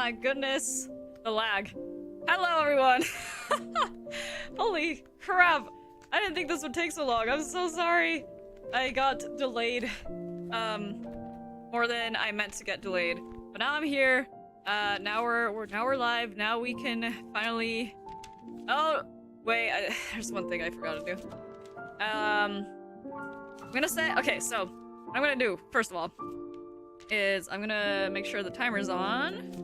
my goodness. The lag. Hello, everyone. Holy crap. I didn't think this would take so long. I'm so sorry. I got delayed. More than I meant to get delayed. But now I'm here. Now we're live. Now we can finally... Oh, wait. There's one thing I forgot to do. I'm gonna say... Okay, so what I'm gonna do, first of all, is I'm gonna make sure the timer's on.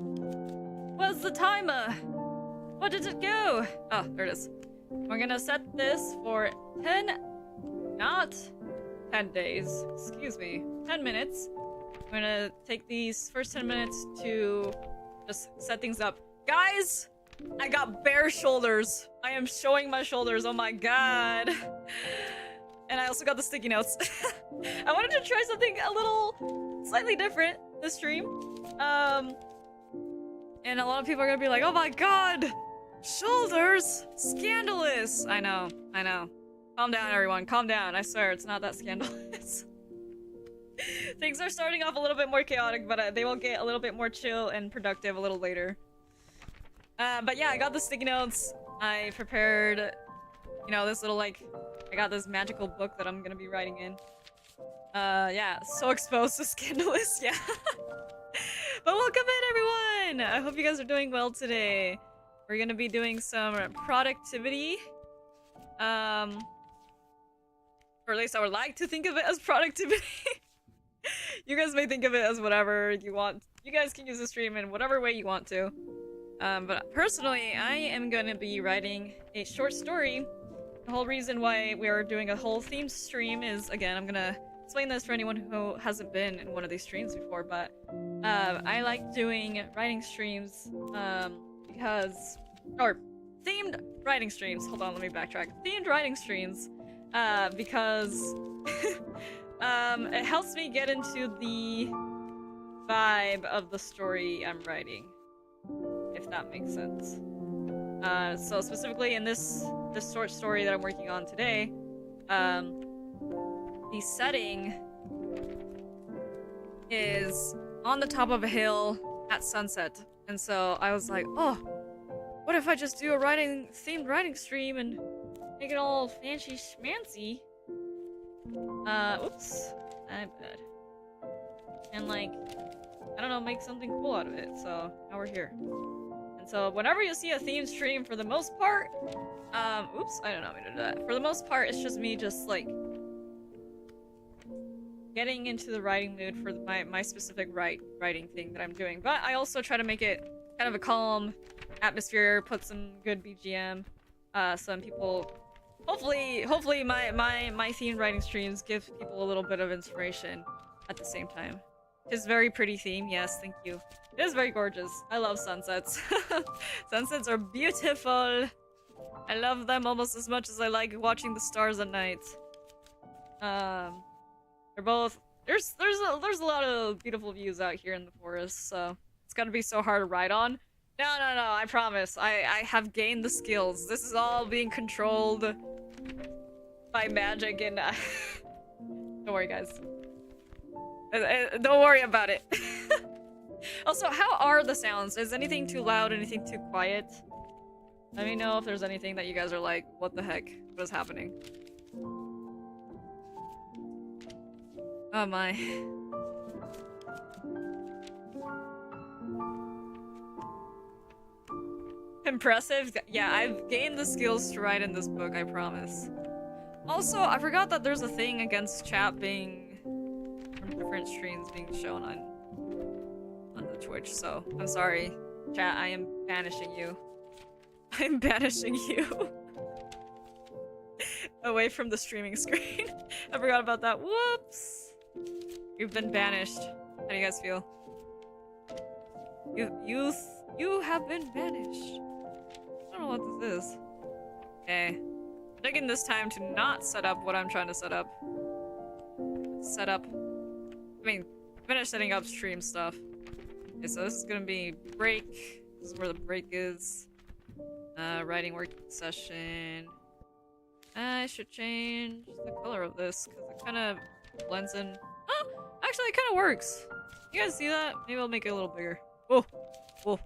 Where's the timer? What did it go? Oh, there it is. We're gonna set this for 10... Not 10 days. Excuse me. 10 minutes. I'm gonna take these first 10 minutes to just set things up. Guys! I got bare shoulders. I am showing my shoulders. Oh my god. And I also got the sticky notes. I wanted to try something a little slightly different this stream. And a lot of people are gonna be like, oh my god! Shoulders! Scandalous! I know. Calm down, everyone. Calm down. I swear, it's not that scandalous. Things are starting off a little bit more chaotic, but they will get a little bit more chill and productive a little later. But yeah, I got the sticky notes. I prepared, you know, this little, like... I got this magical book that I'm gonna be writing in. Yeah, so exposed to scandalous, yeah. But welcome in, everyone! I hope you guys are doing well today. We're gonna be doing some productivity. Or at least I would like to think of it as productivity. You guys may think of it as whatever you want. You guys can use the stream in whatever way you want to. But personally, I am gonna be writing a short story. The whole reason why we are doing a whole themed stream is, again, I'm gonna explain this for anyone who hasn't been in one of these streams before, but I like doing writing streams because... Or, themed writing streams. Hold on, let me backtrack. Themed writing streams because it helps me get into the vibe of the story I'm writing, if that makes sense. So specifically in this short story that I'm working on today, the setting is on the top of a hill at sunset, and so I was like, oh, what if I just do a themed writing stream and make it all fancy schmancy? Oops, I bet. And like, I don't know, make something cool out of it. So now we're here. And so whenever you see a theme stream, for the most part, oops, I don't know how to do that. For the most part, it's just me just like getting into the writing mood for my specific writing thing that I'm doing. But I also try to make it kind of a calm atmosphere, put some good BGM, some people... Hopefully my themed writing streams give people a little bit of inspiration at the same time. It's a very pretty theme, yes, thank you. It is very gorgeous. I love sunsets. Sunsets are beautiful. I love them almost as much as I like watching the stars at night. They're both... There's a lot of beautiful views out here in the forest, so it's gotta be so hard to ride on. No, I promise. I have gained the skills. This is all being controlled by magic and... Don't worry, guys. Don't worry about it. Also, how are the sounds? Is anything too loud? Anything too quiet? Let me know if there's anything that you guys are like, what the heck? What is happening? Oh my. Impressive? Yeah, I've gained the skills to write in this book, I promise. Also, I forgot that there's a thing against chat being from different streams being shown on the Twitch, so I'm sorry. Chat, I am banishing you. I'm banishing you. Away from the streaming screen. I forgot about that. Whoops! You've been banished. How do you guys feel? You have been banished. I don't know what this is. Okay. I'm taking this time to not set up what I'm trying to set up. Finish setting up stream stuff. Okay, so this is gonna be break. This is where the break is. Writing working session. I should change the color of this because it kind of blends in. Oh, actually, it kind of works. You guys see that? Maybe I'll make it a little bigger. Oh, Oh.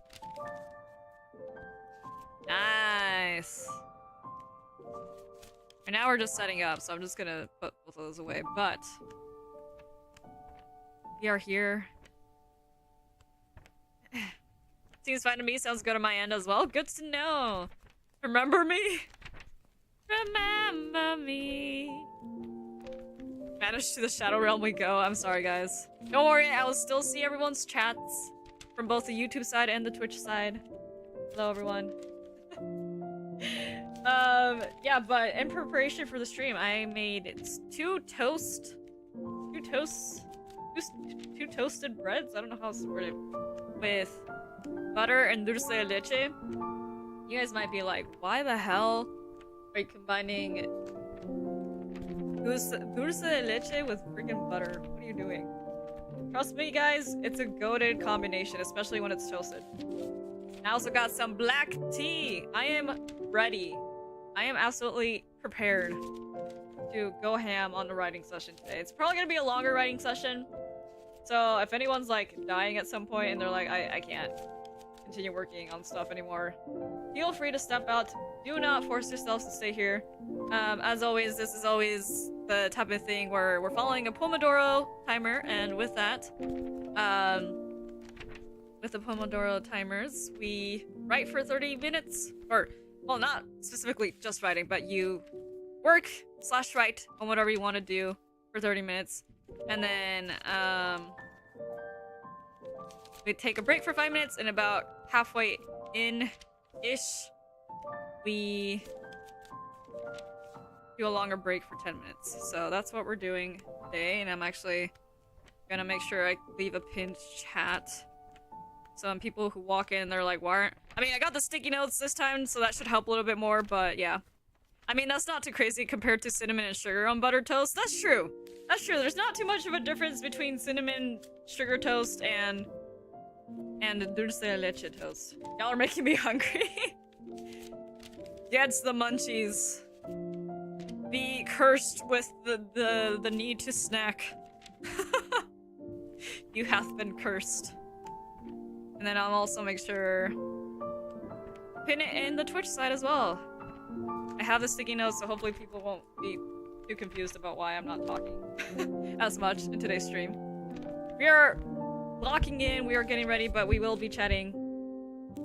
Nice. And now we're just setting up, so I'm just gonna put both of those away, but we are here. Seems fine to me, sounds good on my end as well. Good to know. Remember me? Remember me. Vanished to the Shadow Realm we go. I'm sorry, guys. Don't worry, I will still see everyone's chats from both the YouTube side and the Twitch side. Hello, everyone. Yeah, but in preparation for the stream, I made two toasted breads. I don't know how it's worded. With butter and dulce de leche. You guys might be like, why the hell are you combining dulce de leche with freaking butter? What are you doing? Trust me, guys, it's a goated combination, especially when it's toasted. I also got some black tea. I am ready. I am absolutely prepared to go ham on the writing session today. It's probably gonna be a longer writing session. So if anyone's like dying at some point and they're like, I can't continue working on stuff anymore, feel free to step out. Do not force yourselves to stay here. As always, this is always the type of thing where we're following a Pomodoro timer, and with that, with the Pomodoro timers, we write for 30 minutes, or, well, not specifically just writing, but you work/write on whatever you want to do for 30 minutes, and then, we take a break for 5 minutes, and about halfway in-ish, we do a longer break for 10 minutes. So that's what we're doing today, and I'm actually gonna make sure I leave a pinned chat. Some people who walk in, they're like, why aren't... I mean, I got the sticky notes this time, so that should help a little bit more, but yeah. I mean, that's not too crazy compared to cinnamon and sugar on butter toast. That's true. That's true. There's not too much of a difference between cinnamon sugar toast and dulce de leche toast. Y'all are making me hungry. Gets the munchies. Be cursed with the need to snack. You hath been cursed. And then I'll also make sure pin it in the Twitch side as well. I have the sticky notes, so hopefully people won't be too confused about why I'm not talking as much in today's stream. We are locking in, we are getting ready, but we will be chatting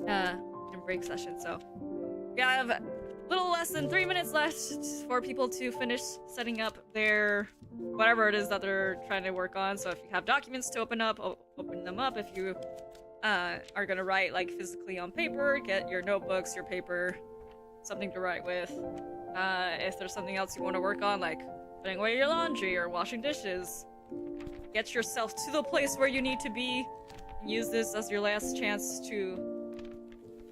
in break session. So we have a little less than 3 minutes left for people to finish setting up their whatever it is that they're trying to work on. So if you have documents to open up, open them up. If you are gonna write like physically on paper, get your notebooks, your paper, something to write with. If there's something else you want to work on, like putting away your laundry or washing dishes, get yourself to the place where you need to be. Use this as your last chance to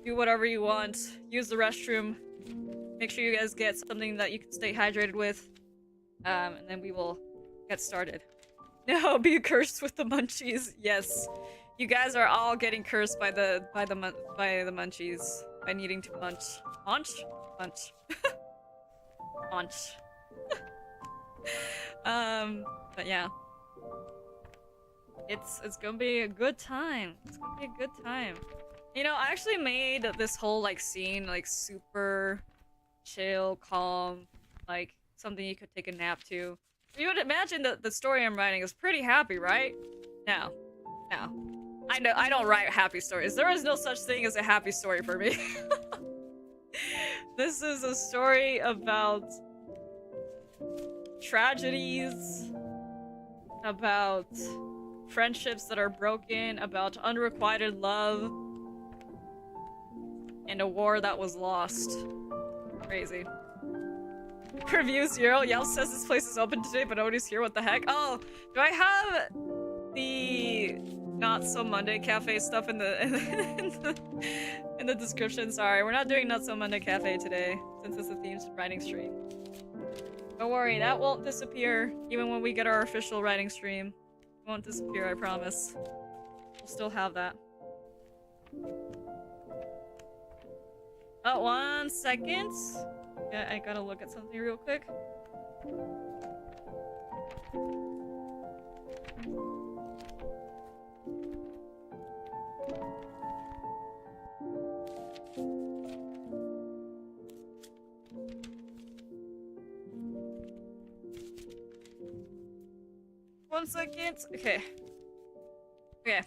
do whatever you want. Use the restroom. Make sure you guys get something that you can stay hydrated with. And then we will get started. No, be cursed with the munchies. Yes. You guys are all getting cursed by the munchies. By needing to munch. Munch? Munch. Munch. But yeah. It's gonna be a good time. It's gonna be a good time. You know, I actually made this whole like scene like super chill, calm, like something you could take a nap to. You would imagine that the story I'm writing is pretty happy, right? No. No. I don't write happy stories. There is no such thing as a happy story for me. This is a story about tragedies, about friendships that are broken, about unrequited love, and a war that was lost. Crazy. Review 0. Yelp says this place is open today, but nobody's here. What the heck? Oh, do I have the Not So Monday Cafe stuff in the in the description? Sorry, we're not doing Not So Monday Cafe today since it's a themed writing stream. Don't worry, that won't disappear even when we get our official writing stream. It won't disappear, I promise. We'll still have that. Oh, 1 second. Yeah, I gotta look at something real quick. One second. Okay. Okay.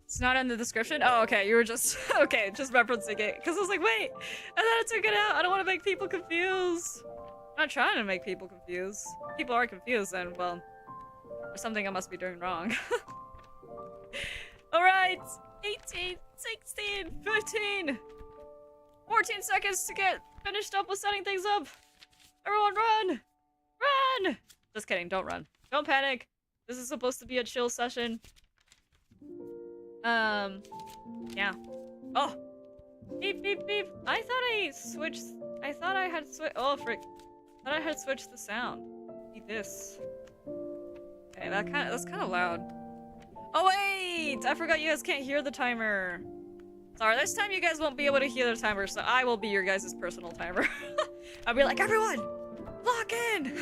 It's not in the description? Oh, okay. You were just... okay, just referencing it. Because I was like, wait! I thought I took it out. I don't want to make people confused. I'm not trying to make people confused. People are confused then, well... there's something I must be doing wrong. Alright! 18, 16, 15... 14 seconds to get finished up with setting things up! Everyone run! Run! Just kidding, don't run. Don't panic. This is supposed to be a chill session. Yeah. Oh! Beep, beep, beep. I thought I switched... I thought I had switched... oh, frick. I thought I had switched the sound. Eat this. Okay, that's kind of loud. Oh, wait! I forgot you guys can't hear the timer. Sorry, this time you guys won't be able to hear the timer, so I will be your guys' personal timer. I'll be like, everyone! Lock in!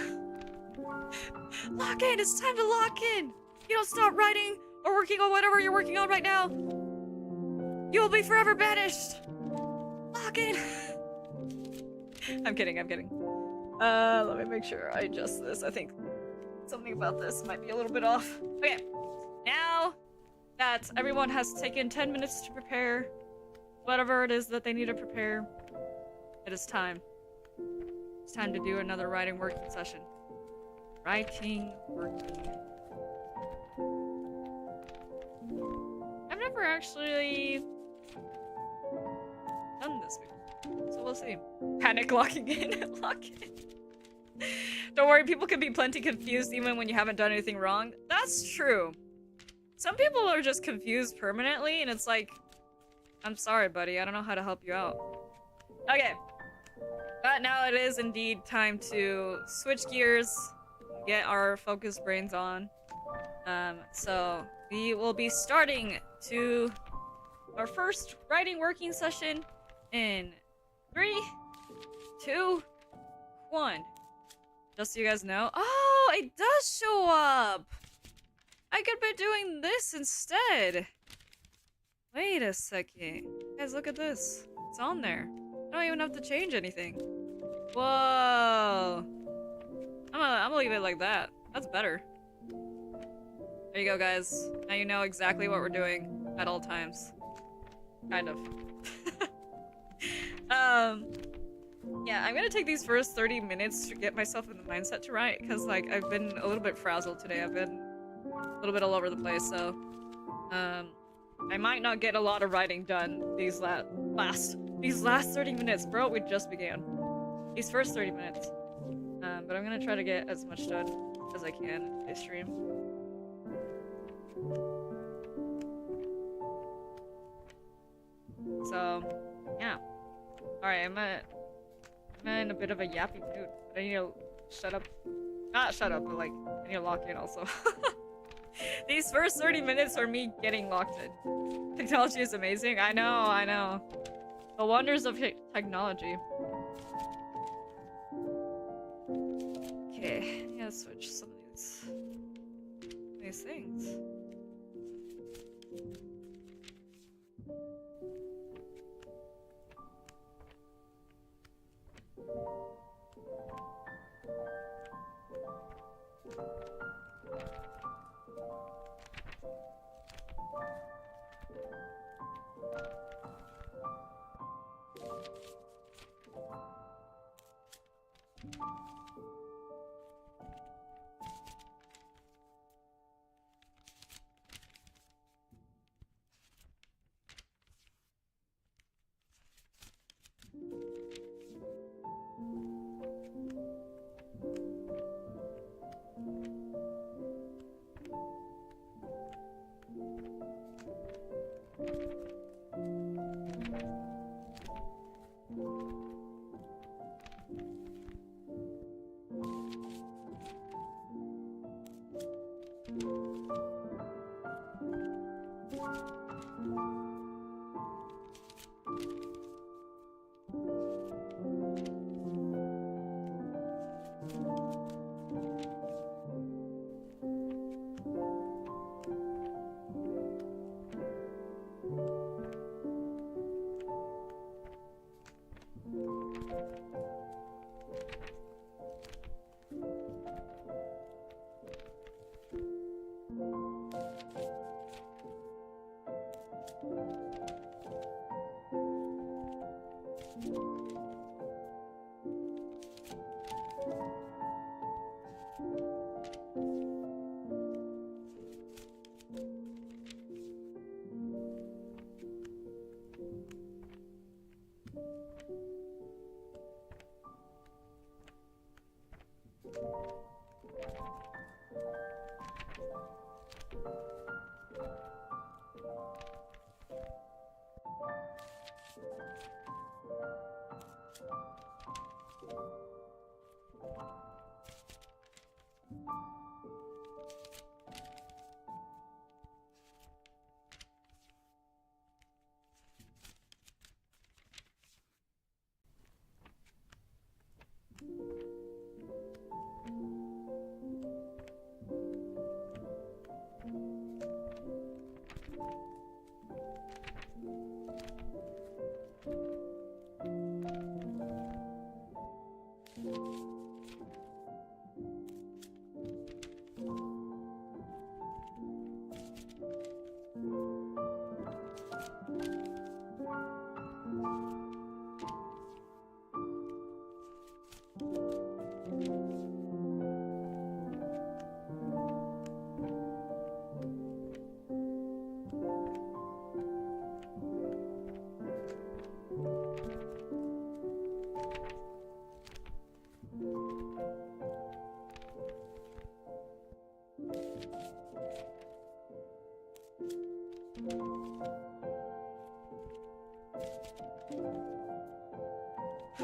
Lock in! It's time to lock in! You don't stop writing or working on whatever you're working on right now, you will be forever banished! Lock in! I'm kidding, I'm kidding. Let me make sure I adjust this. I think something about this might be a little bit off. Okay, now that everyone has taken 10 minutes to prepare whatever it is that they need to prepare, it is time. It's time to do another writing working session. Writing working. I've never actually done this before, so we'll see. Panic locking in. Lock in. Don't worry, people can be plenty confused even when you haven't done anything wrong. That's true. Some people are just confused permanently, and it's like, I'm sorry, buddy, I don't know how to help you out. Okay. But now it is indeed time to switch gears, get our focused brains on. So we will be starting to our first writing working session in 3, 2, 1. Just so you guys know. Oh, it does show up! I could be doing this instead. Wait a second. Guys, look at this. It's on there. I don't even have to change anything. Whoa. I'm gonna leave it like that. That's better. There you go, guys. Now you know exactly what we're doing at all times. Kind of. Yeah, I'm gonna take these first 30 minutes to get myself in the mindset to write, because, like, I've been a little bit frazzled today. I've been a little bit all over the place, so... I might not get a lot of writing done these last 30 minutes. Bro, we just began. These first 30 minutes. But I'm gonna try to get as much done as I can this stream. So, yeah. Alright, I'm in a bit of a yappy mood. I need to shut up. Not shut up, but like, I need to lock in also. These first 30 minutes are me getting locked in. Technology is amazing. I know. The wonders of technology. Okay, I gotta switch some of these things.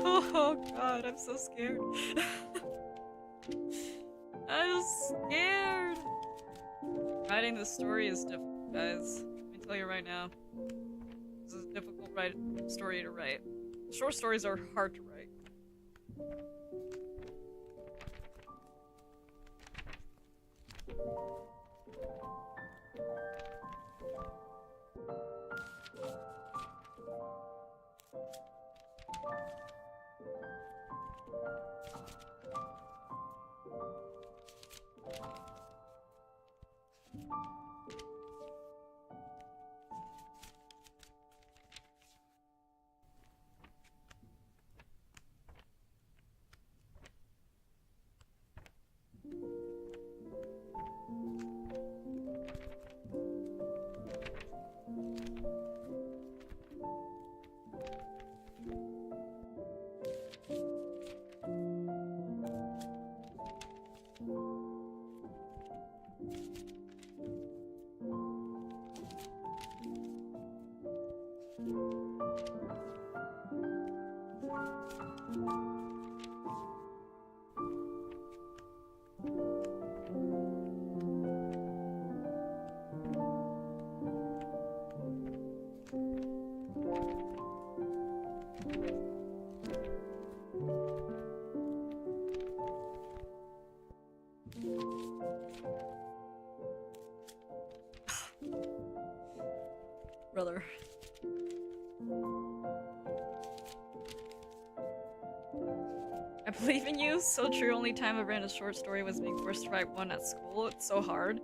Oh god, I'm so scared. I'm scared. Writing this story is difficult, guys. Let me tell you right now. This is a difficult story to write. Short stories are hard to write. Brother. I believe in you. So true. Only time I ran a short story was being forced to write one at school. It's so hard.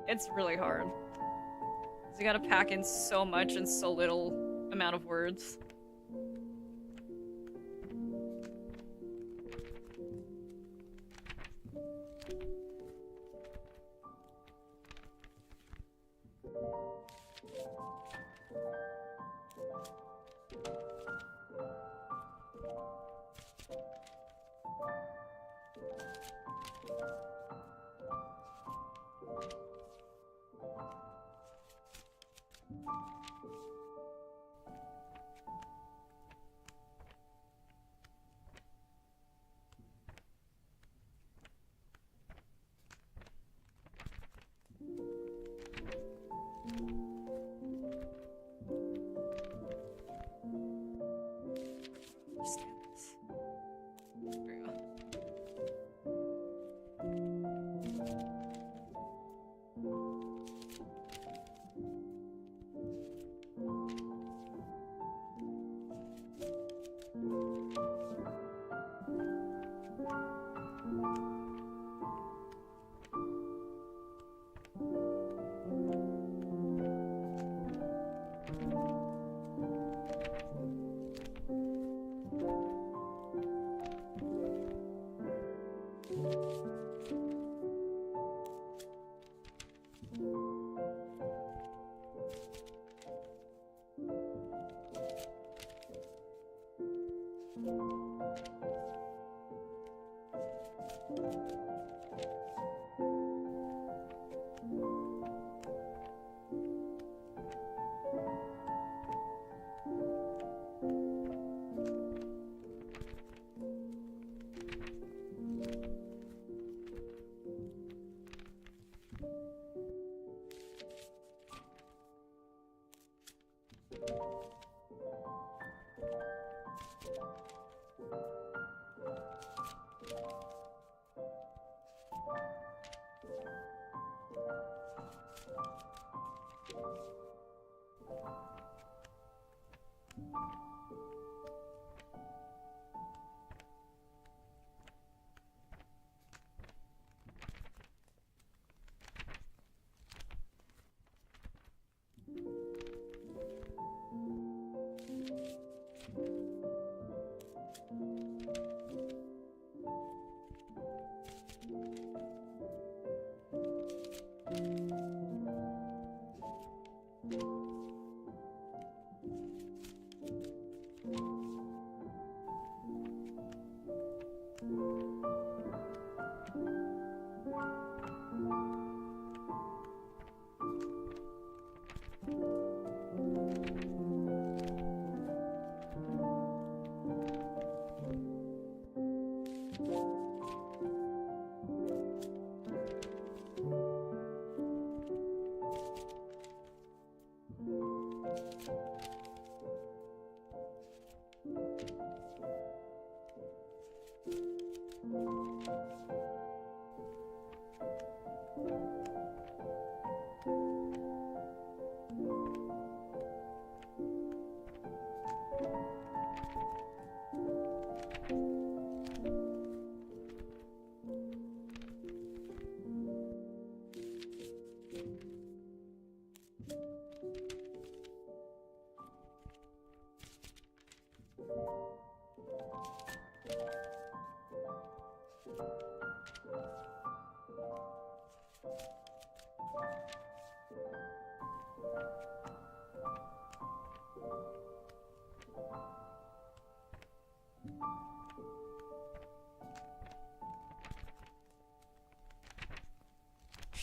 It's really hard. 'Cause you gotta pack in so much in so little amount of words. Understand this. There we go.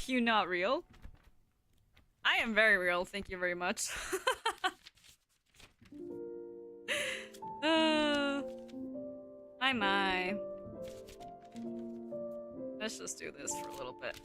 You not real? I am very real, thank you very much. My. Let's just do this for a little bit.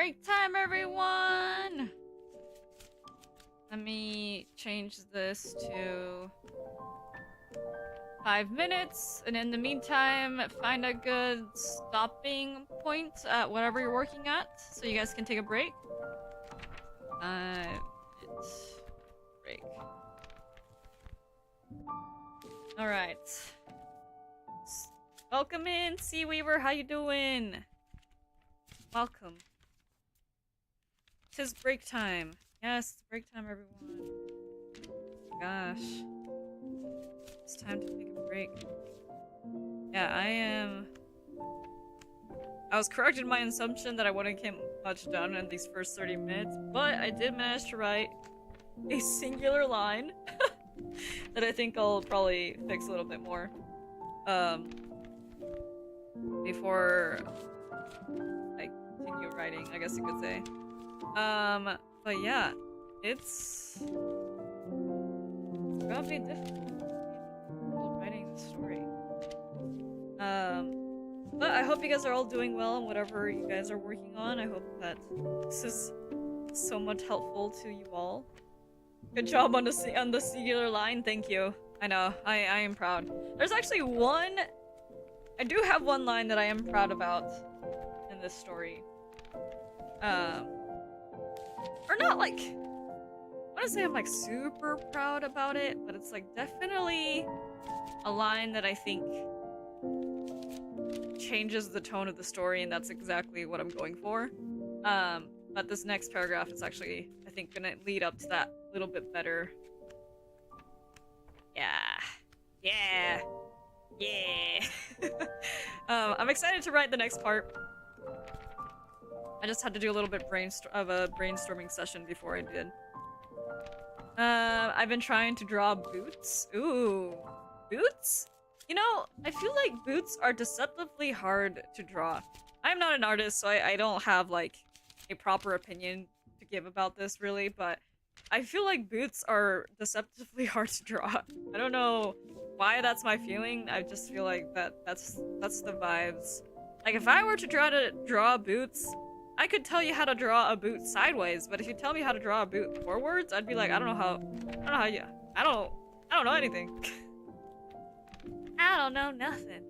break time, everyone! Let me change this to 5 minutes, and in the meantime, find a good stopping point at whatever you're working at, so you guys can take a break. 5 minutes break. Alright. Welcome in, Sea Weaver, how you doing? Welcome. Tis break time. Yes, it's break time, everyone. Gosh. It's time to take a break. Yeah, I was correct in my assumption that I wouldn't get much done in these first 30 minutes, but I did manage to write a singular line that I think I'll probably fix a little bit more. Before I continue writing, I guess you could say. But yeah, it's gonna be difficult writing the story. But I hope you guys are all doing well in whatever you guys are working on. I hope that this is so much helpful to you all. Good job on the singular line, thank you. I know, I am proud. There's actually I do have one line that I am proud about in this story. Or not like, I wanna say I'm like super proud about it, but it's like definitely a line that I think changes the tone of the story, and that's exactly what I'm going for. But this next paragraph is actually, I think, gonna lead up to that a little bit better. Yeah. I'm excited to write the next part. I just had to do a little bit of a brainstorming session before I did. I've been trying to draw boots. Ooh, boots? You know, I feel like boots are deceptively hard to draw. I'm not an artist, so I don't have like a proper opinion to give about this really, but I feel like boots are deceptively hard to draw. I don't know why that's my feeling. I just feel like that's the vibes. Like if I were to draw boots, I could tell you how to draw a boot sideways, but if you tell me how to draw a boot forwards, I'd be like, I don't know anything. I don't know nothing.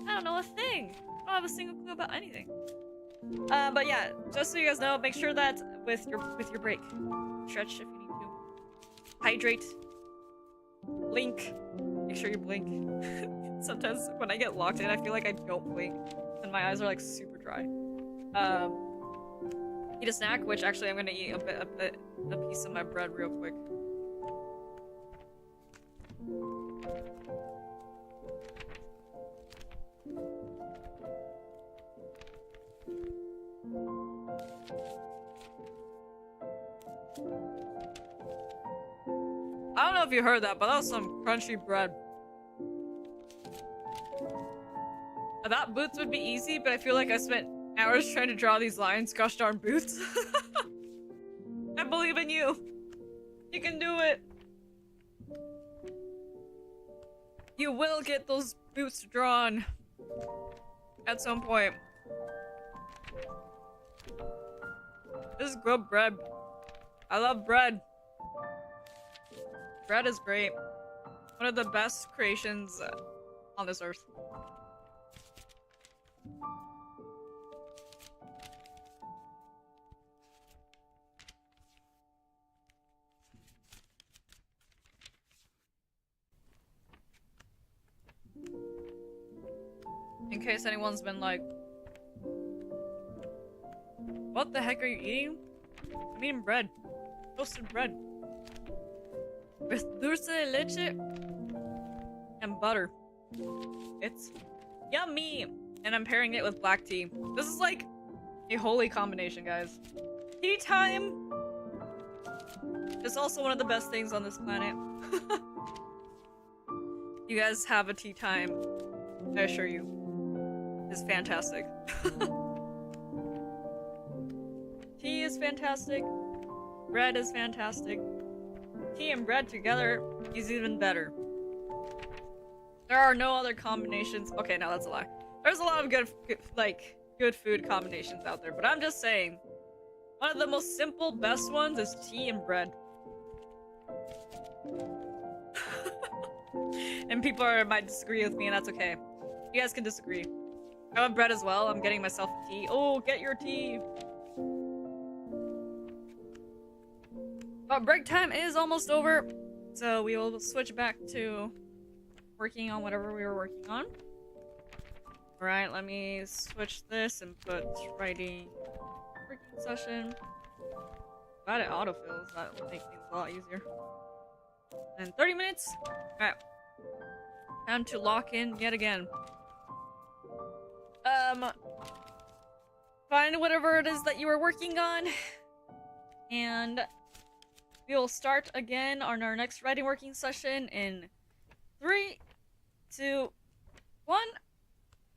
I don't know a thing. I don't have a single clue about anything. But yeah, just so you guys know, make sure that with your break, stretch if you need to, hydrate, blink. Make sure you blink. Sometimes when I get locked in, I feel like I don't blink, and my eyes are like super dry. Eat a snack, which actually I'm gonna eat a piece of my bread real quick. I don't know if you heard that, but that was some crunchy bread. I thought boots would be easy, but I feel like I spent hours trying to draw these lines. Gosh darn boots. I believe in you. You can do it. You will get those boots drawn. At some point. This is good bread. I love bread. Bread is great. One of the best creations on this earth. In case anyone's been like, what the heck are you eating? I'm eating bread. Toasted bread. With dulce de leche and butter. It's yummy! And I'm pairing it with black tea. This is like a holy combination, guys. Tea time is also one of the best things on this planet. You guys have a tea time, I assure you. It's fantastic. Tea is fantastic. Bread is fantastic. Tea and bread together is even better. There are no other combinations. Okay, no, that's a lie. There's a lot of good food combinations out there, but I'm just saying, One of the most simple, best ones is tea and bread. And people might disagree with me, and that's okay. You guys can disagree. I want bread as well. I'm getting myself a tea. Oh, get your tea. But break time is almost over, so we will switch back to working on whatever we were working on. Alright, let me switch this and put writing working session. Glad it autofills, that will make things a lot easier. And 30 minutes? Alright. Time to lock in yet again. Find whatever it is that you were working on. And we will start again on our next writing working session in 3, 2, 1.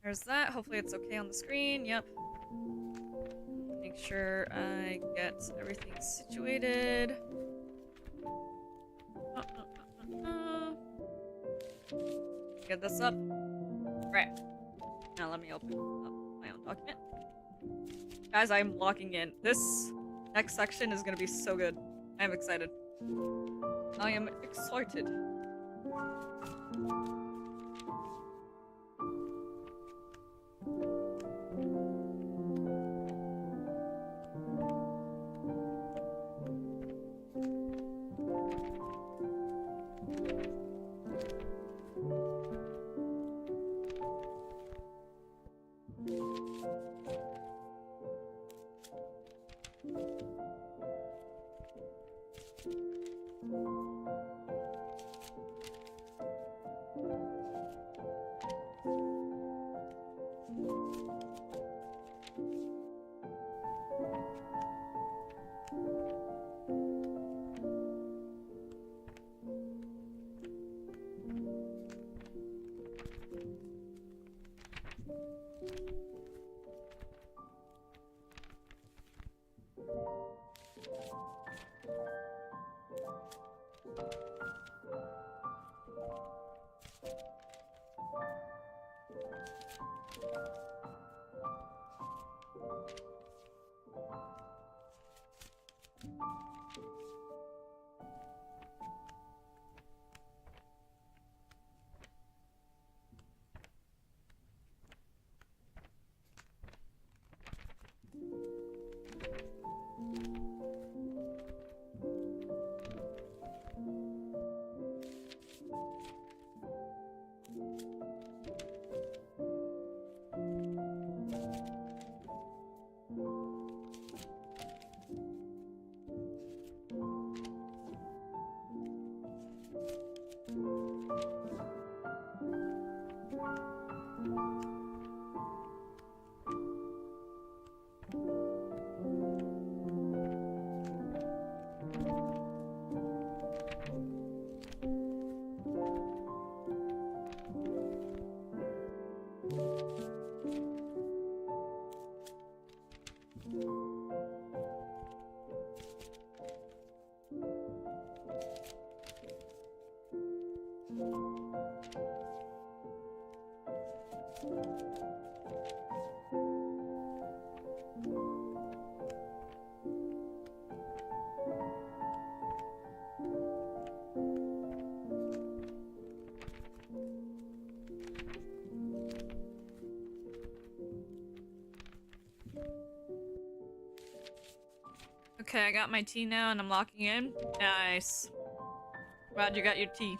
There's that. Hopefully it's okay on the screen. Yep. Make sure I get everything situated. Get this up. Right. Now let me open up my own document. Guys, I'm locking in. This next section is gonna be so good. I am excited. I am excited. Okay, I got my tea now and I'm locking in. Nice. Glad you got your tea.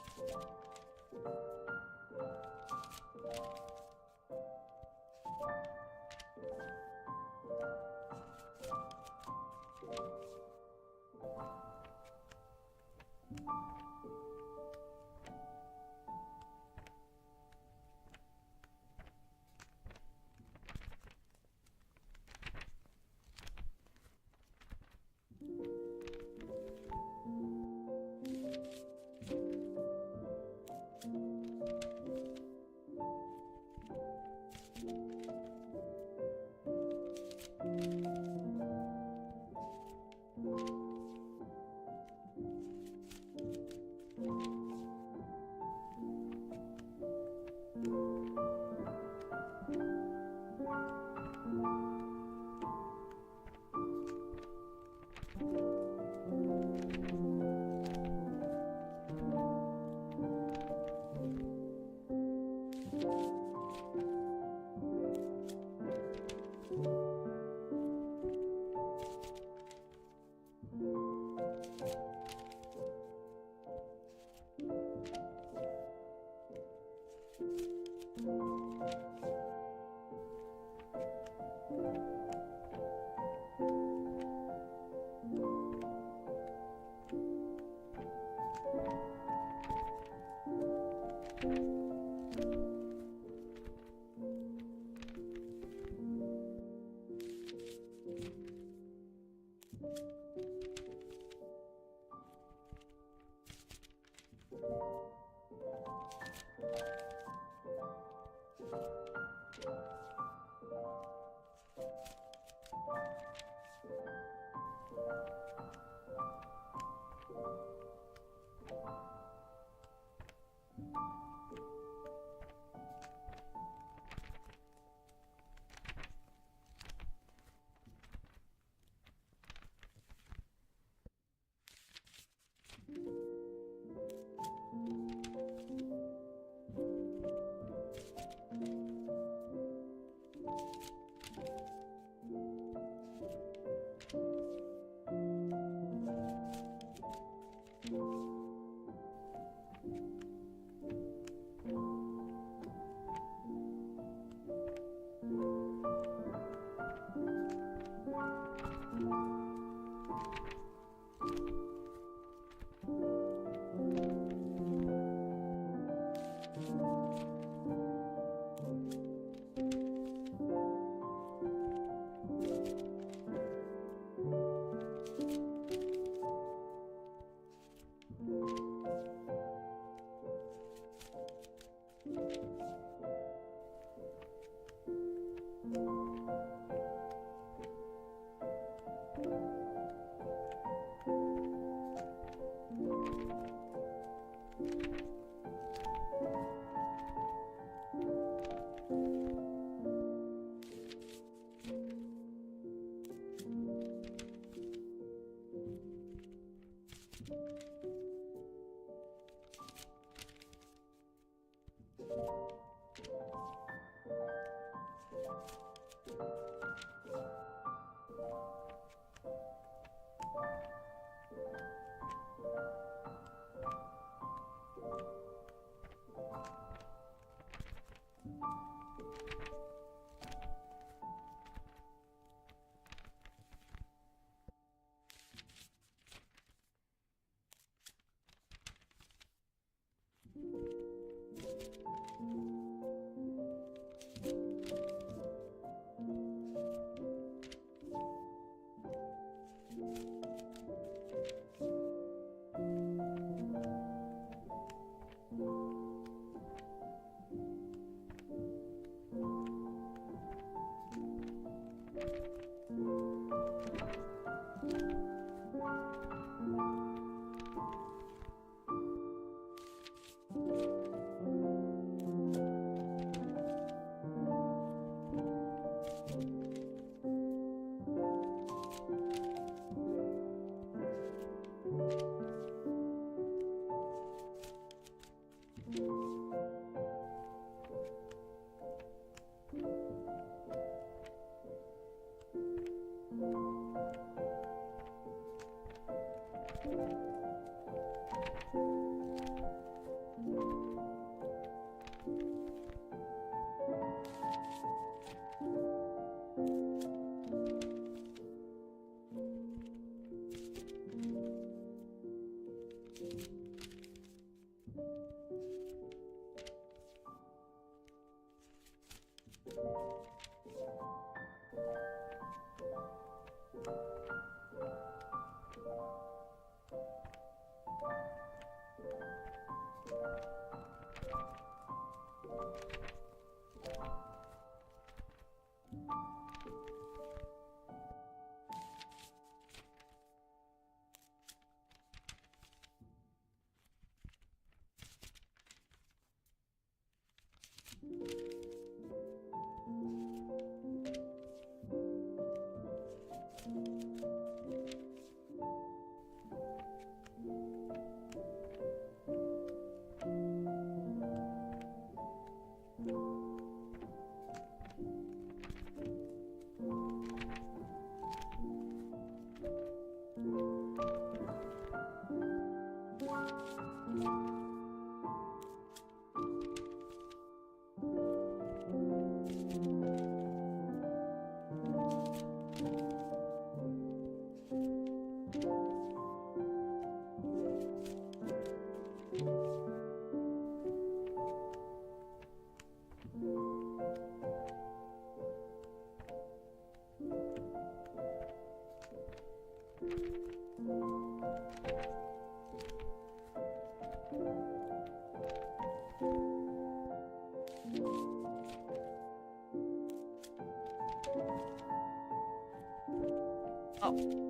Oh.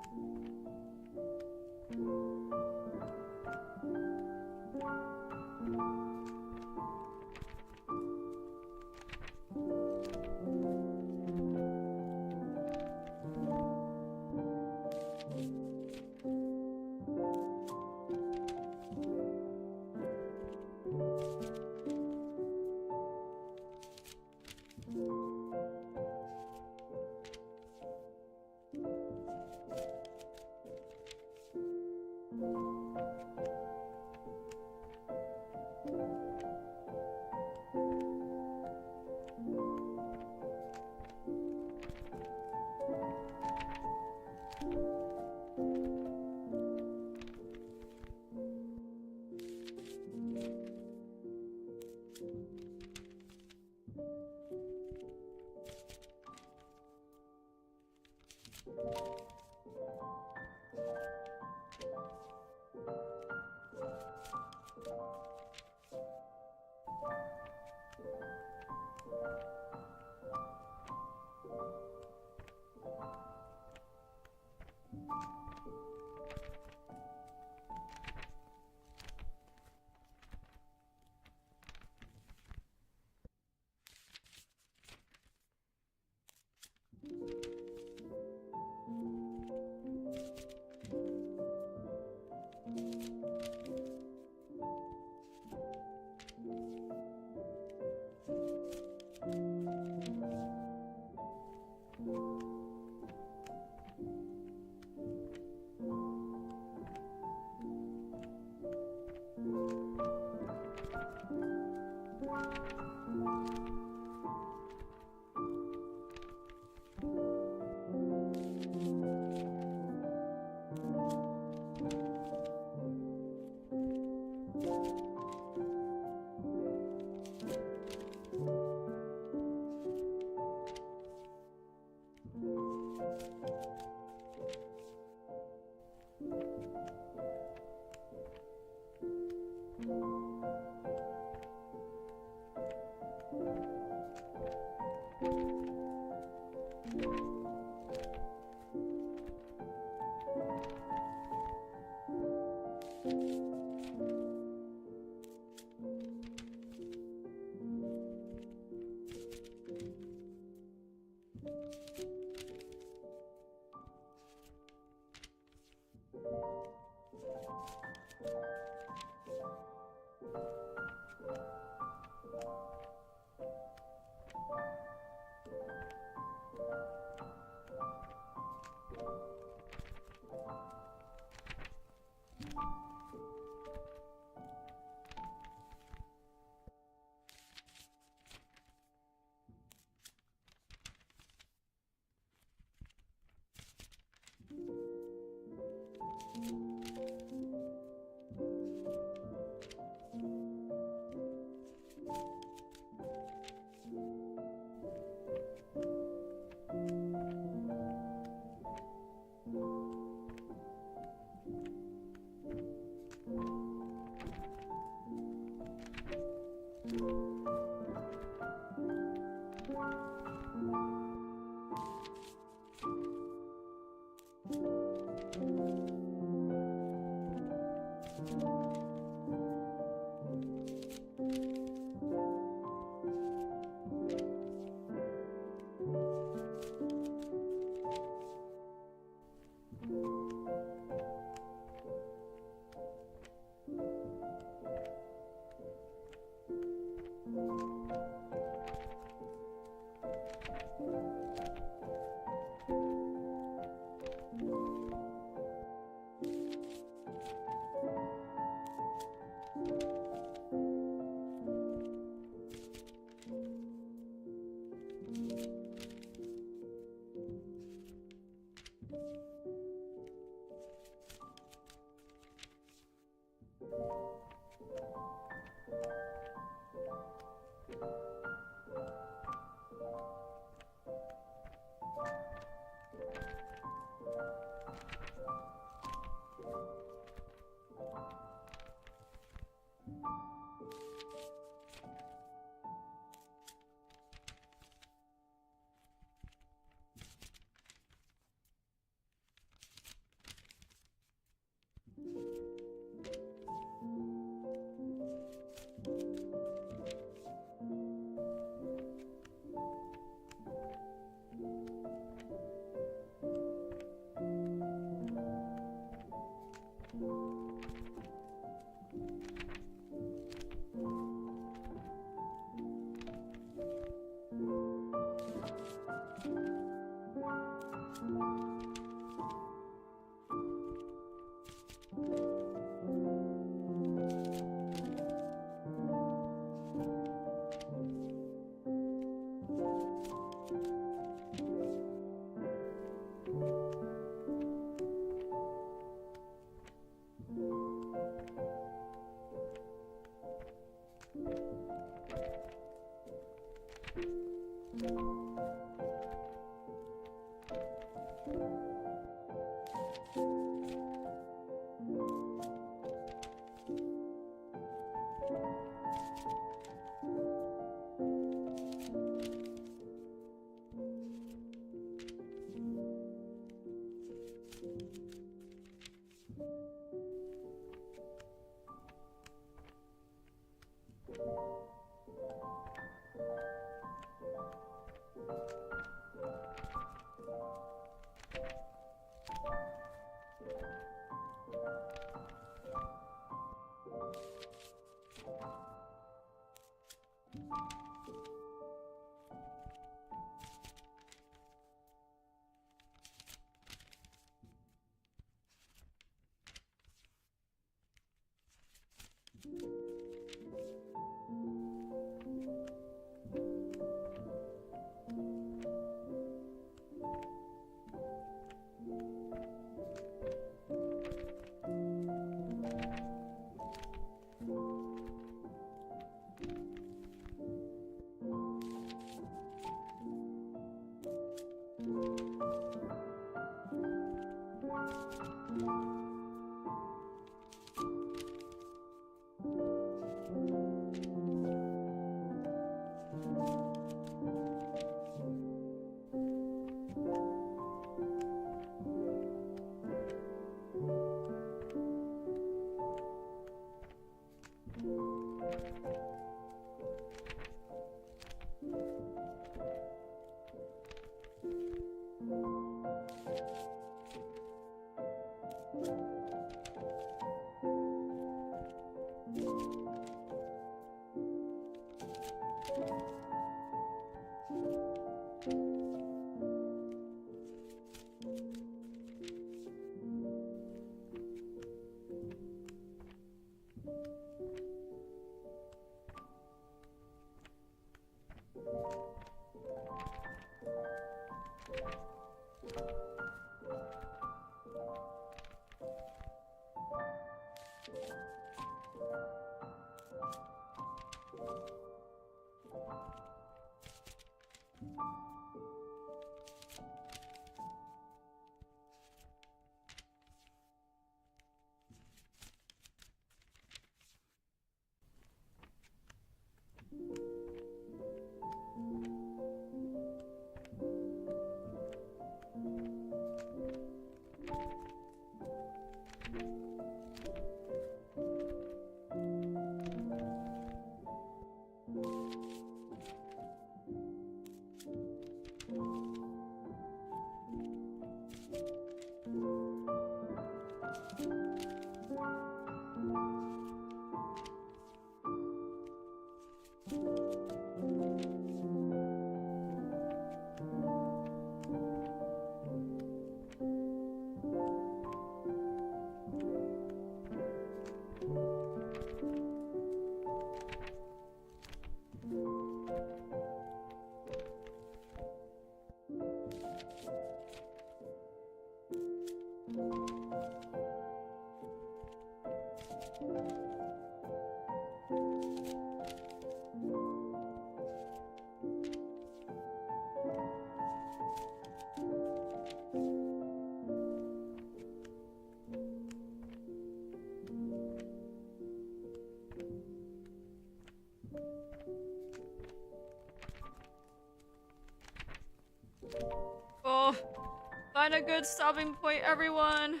Find a good stopping point, everyone.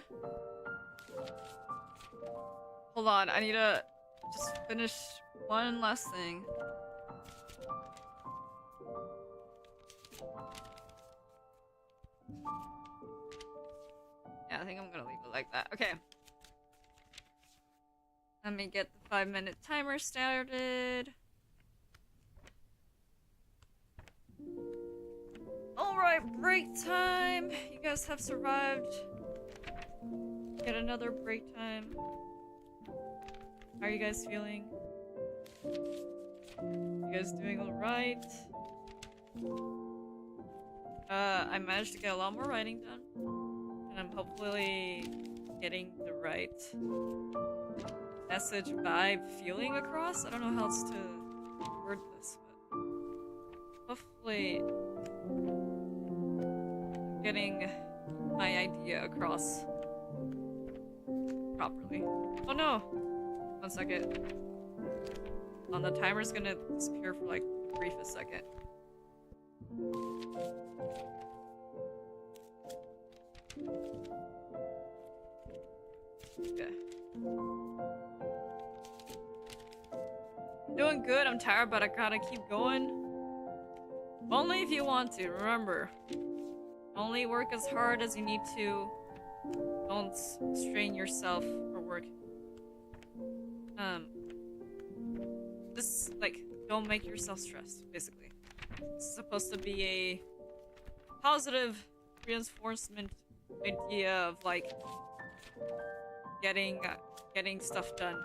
Hold on, I need to just finish one last thing. Yeah, I think I'm gonna leave it like that. Okay. Let me get the 5-minute timer started. Alright, break time! You guys have survived. Get another break time. How are you guys feeling? You guys doing alright? I managed to get a lot more writing done. And I'm hopefully getting the right message, vibe, feeling across. I don't know how else to word this, but hopefully getting my idea across properly. Oh no! 1 second. The timer's gonna disappear for like the briefest second. Okay. Doing good, I'm tired, but I gotta keep going. Only if you want to, remember. Only work as hard as you need to. Don't strain yourself for work. Just, like, don't make yourself stressed, basically. It's supposed to be a positive reinforcement idea of, like, getting stuff done.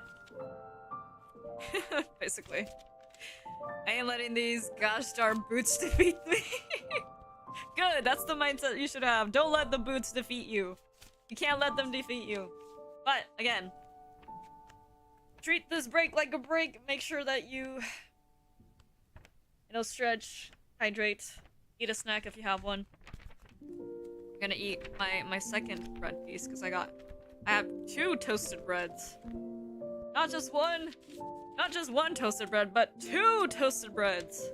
Basically. I ain't letting these gosh darn boots defeat me. Good, that's the mindset you should have. Don't let the boots defeat you. You can't let them defeat you. But, again, treat this break like a break. Make sure that you know, stretch, hydrate, eat a snack if you have one. I'm gonna eat my second bread piece because I have 2 toasted breads. Not just one toasted bread, but 2 toasted breads.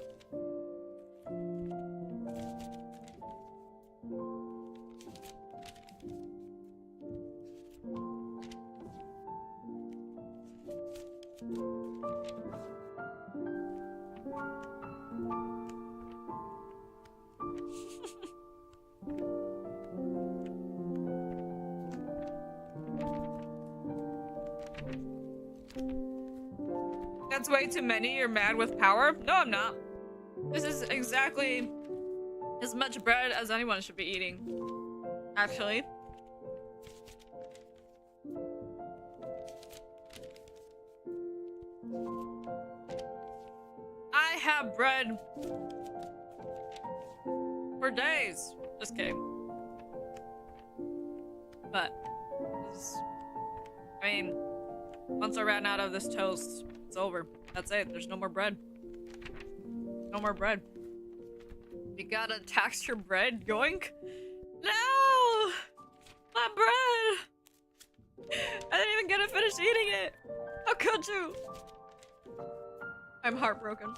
That's way too many. You're mad with power? No, I'm not. This is exactly as much bread as anyone should be eating. Actually. I have bread for days. Just kidding. But, I mean, once I ran out of this toast, it's over. That's it. There's no more bread. No more bread. You gotta tax your bread, yoink? No! My bread! I didn't even get to finish eating it! How could you? I'm heartbroken.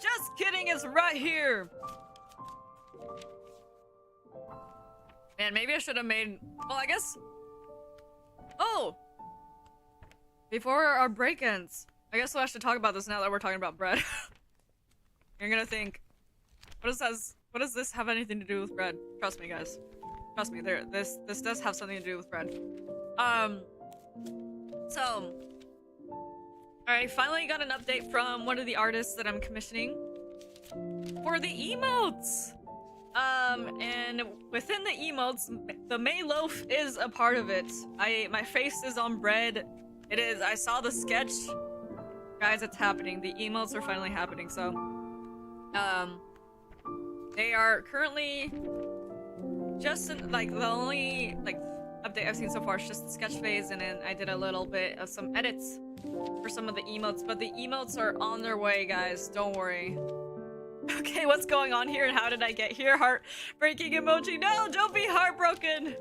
Just kidding, it's right here! Man, maybe I should have made... Well, I guess... Oh! Before our break ends, I guess I should talk about this now that we're talking about bread. You're gonna think, what does this have anything to do with bread? Trust me, guys. Trust me, this does have something to do with bread. So... I finally got an update from one of the artists that I'm commissioning for the emotes! And within the emotes, the Maelo is a part of it. My face is on bread. It is. I saw the sketch. Guys, it's happening. The emotes are finally happening, so... They are currently just, like, the only, like, update I've seen so far is just the sketch phase, and then I did a little bit of some edits for some of the emotes, but the emotes are on their way, guys. Don't worry. Okay, what's going on here and how did I get here? Heartbreaking emoji. No, don't be heartbroken.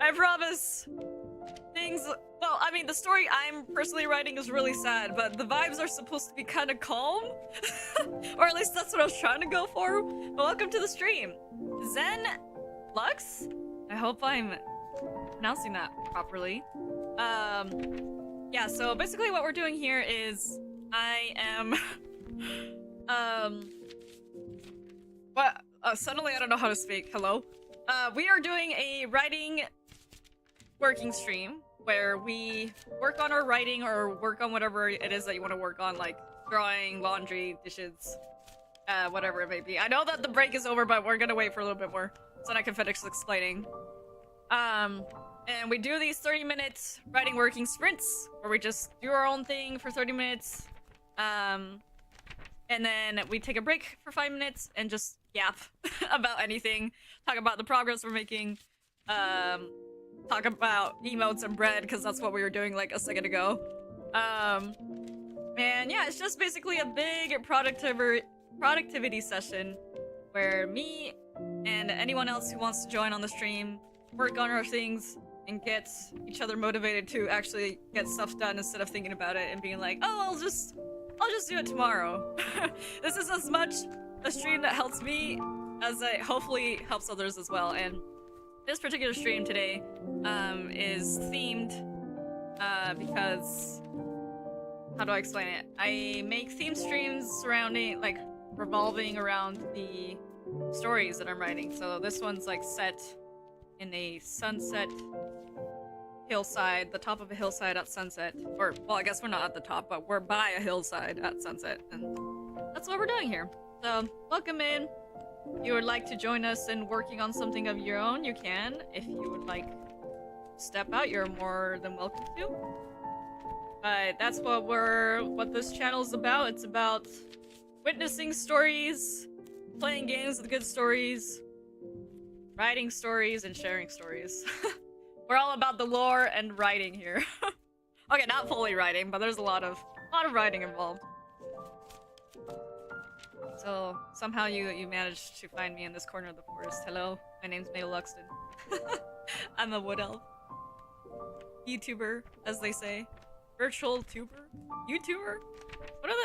I promise. Things Well, I mean, the story I'm personally writing is really sad, but the vibes are supposed to be kind of calm. Or at least that's what I was trying to go for. But welcome to the stream. Zen Lux? I hope I'm pronouncing that properly. Yeah, so basically what we're doing here is I am... What? Suddenly I don't know how to speak. Hello? We are doing a writing working stream where we work on our writing or work on whatever it is that you want to work on, like drawing, laundry, dishes, whatever it may be. I know that the break is over, but we're gonna wait for a little bit more so I can finish explaining. And we do these 30-minute writing working sprints where we just do our own thing for 30 minutes. And then we take a break for 5 minutes and just yap about anything. Talk about the progress we're making. Talk about emotes and bread, because that's what we were doing like a second ago. And yeah, it's just basically a big productivity session where me and anyone else who wants to join on the stream work on our things and get each other motivated to actually get stuff done instead of thinking about it and being like, oh, I'll just do it tomorrow. This is as much a stream that helps me as it hopefully helps others as well. And this particular stream today is themed because, how do I explain it? I make themed streams surrounding, like, revolving around the stories that I'm writing. So this one's like set in a sunset hillside, the top of a hillside at sunset. Or, well, I guess we're not at the top, but we're by a hillside at sunset. And that's what we're doing here. So, welcome in. If you would like to join us in working on something of your own, you can. If you would like to step out, you're more than welcome to. But that's what this channel is about. It's about witnessing stories, playing games with good stories, writing stories, and sharing stories. We're all about the lore and writing here. Okay, not fully writing, but there's a lot of writing involved. So somehow you managed to find me in this corner of the forest. Hello, my name's Maelo. I'm a wood elf. YouTuber, as they say. Virtual tuber? YouTuber?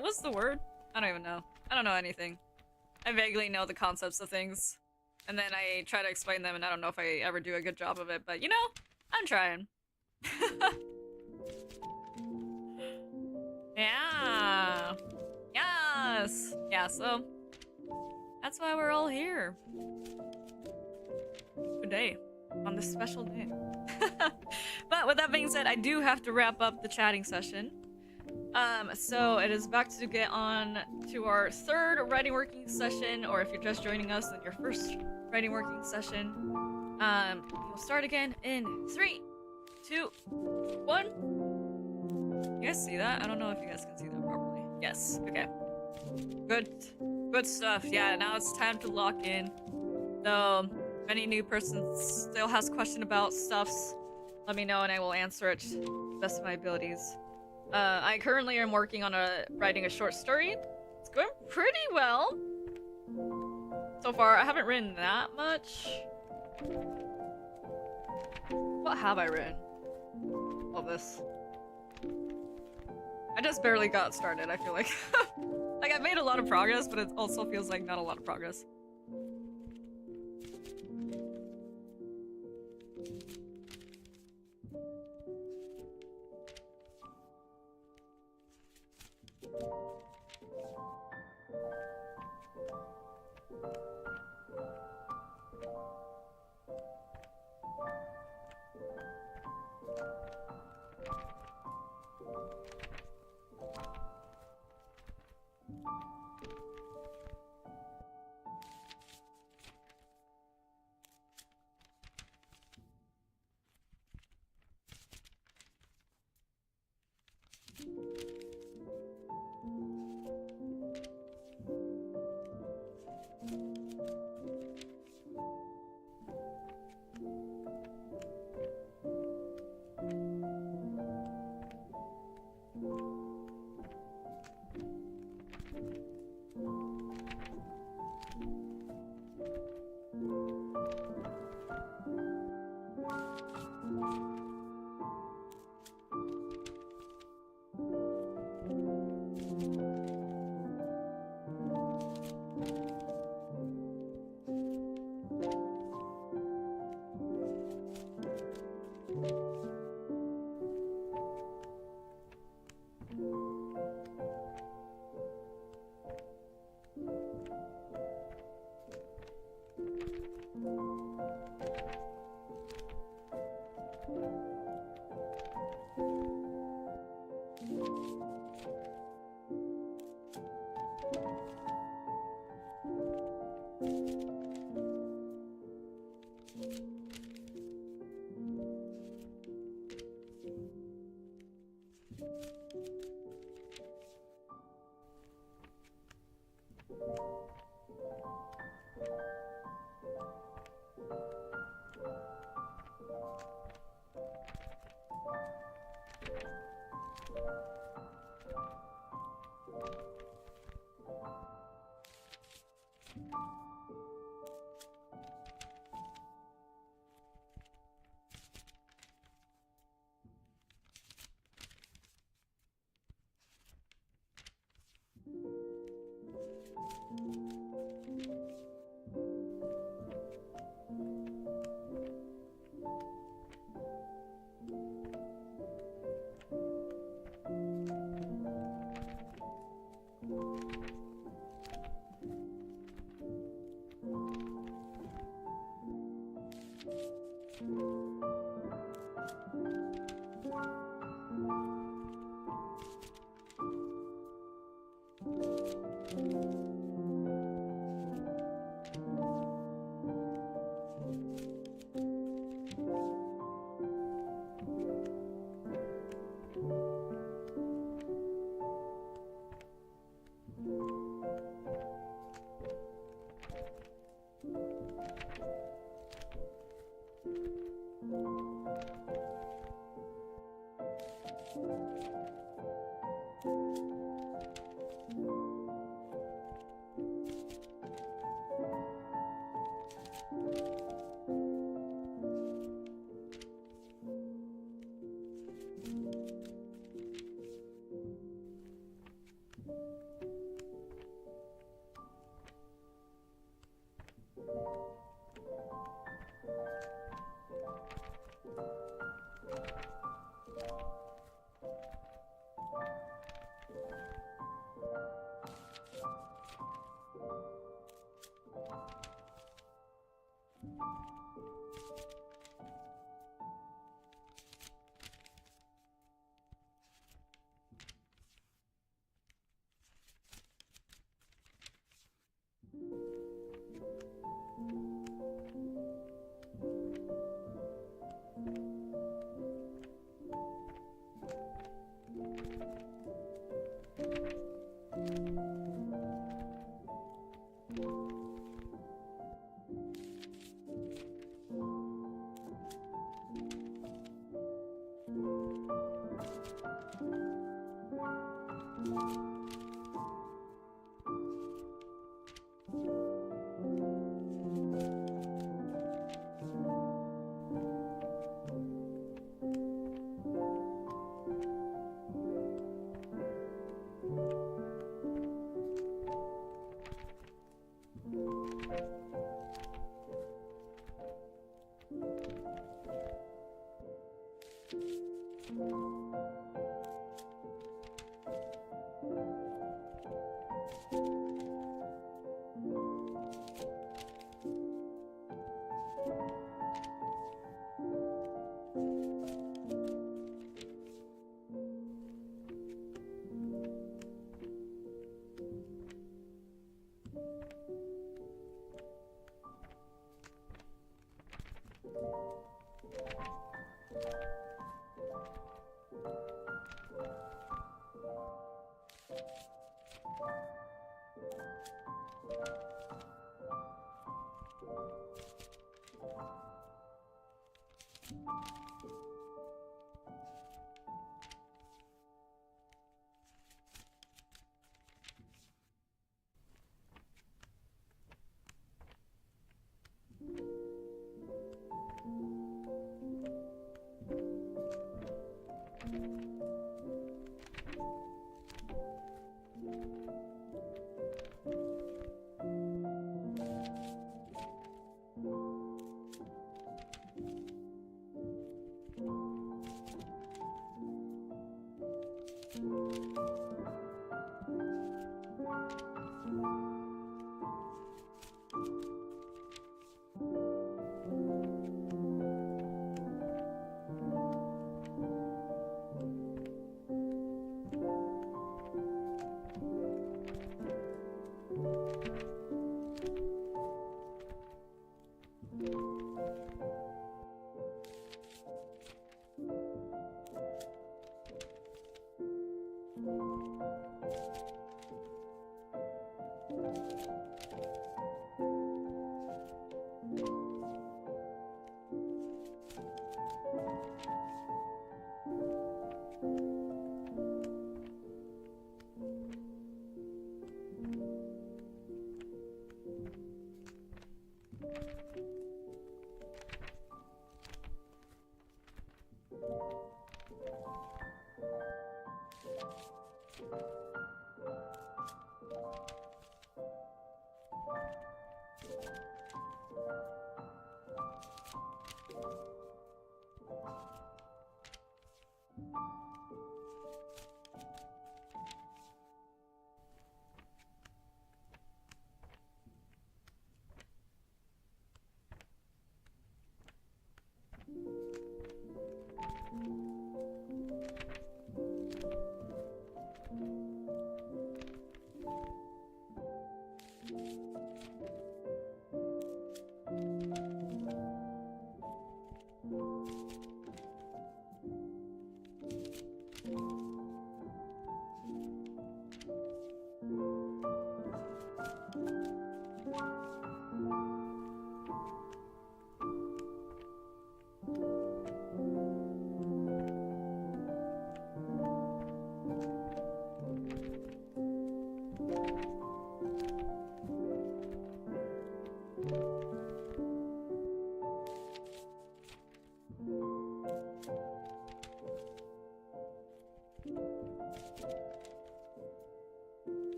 What's the word? I don't even know. I don't know anything. I vaguely know the concepts of things. And then I try to explain them, and I don't know if I ever do a good job of it, but you know, I'm trying. Yeah. Yes. Yeah, so that's why we're all here today, on this special day. But with that being said, I do have to wrap up the chatting session. So it is back to get on to our third writing working session, or if you're just joining us, then your first writing working session. We'll start again in 3, 2, 1. You guys see that? I don't know if you guys can see that properly. Yes, okay. Good stuff. Yeah, now it's time to lock in. So, if any new person still has question about stuffs, let me know and I will answer it to the best of my abilities. I currently am working on writing a short story. It's going pretty well. So far, I haven't written that much. What have I written? All this. I just barely got started, I feel like. Like, I've made a lot of progress, but it also feels like not a lot of progress.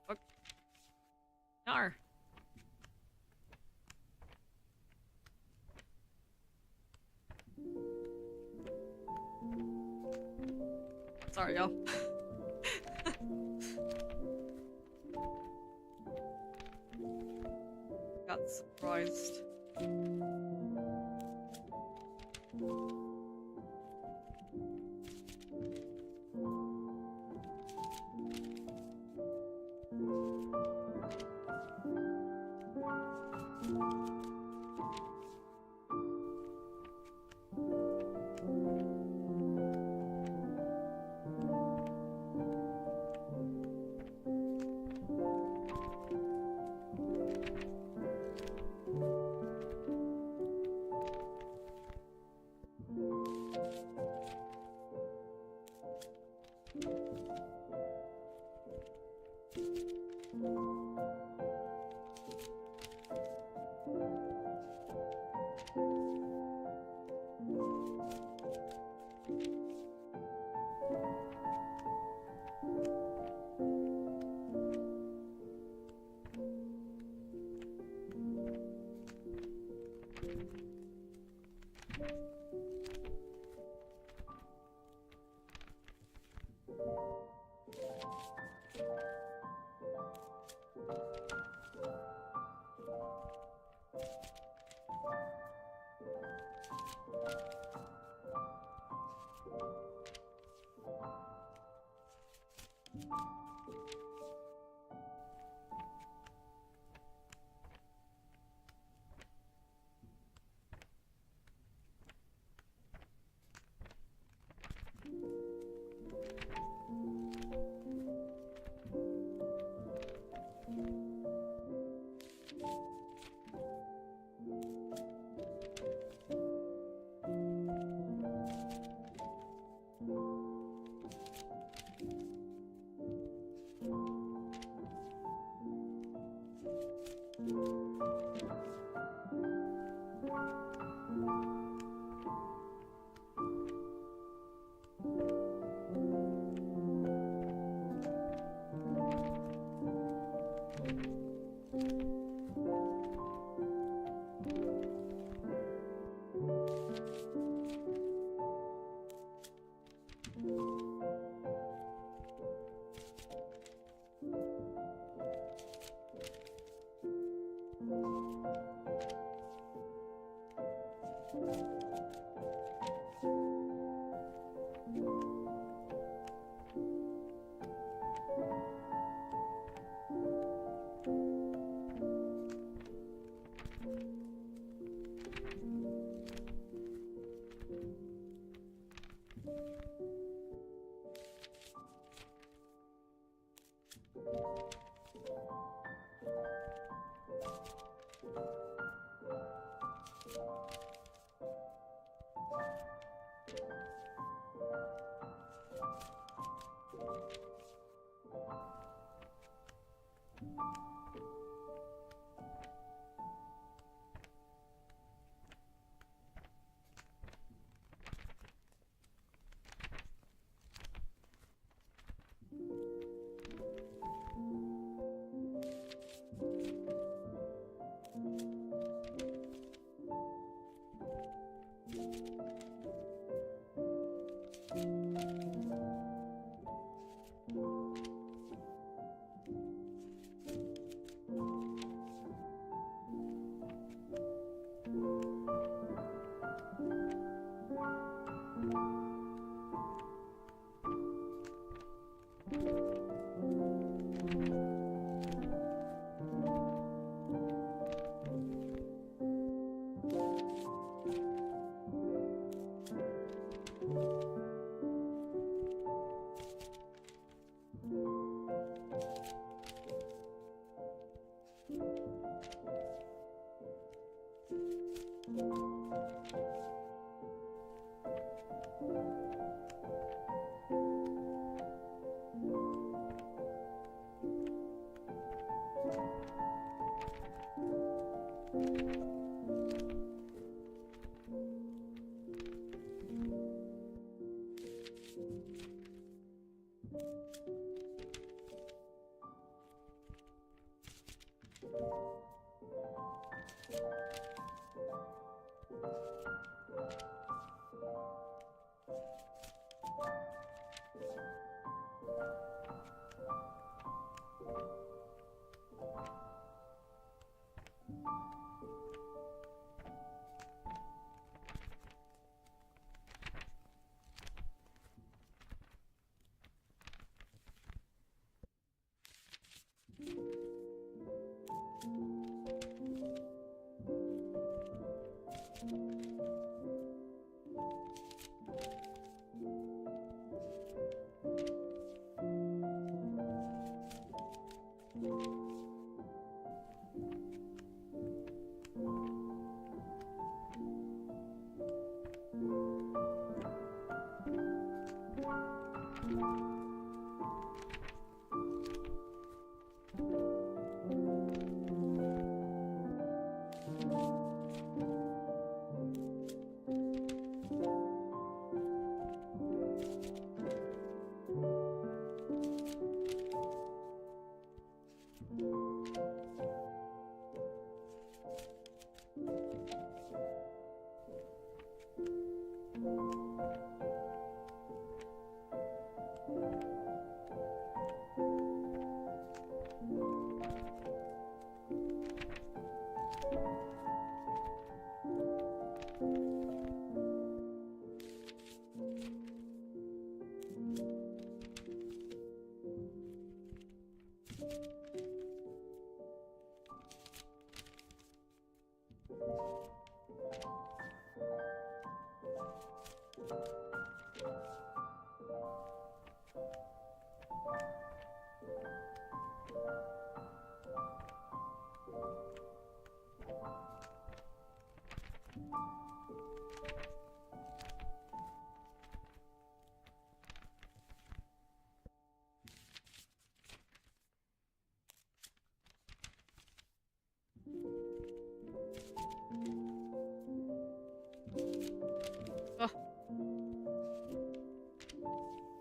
Fuck. Nar. Sorry, y'all. Got surprised.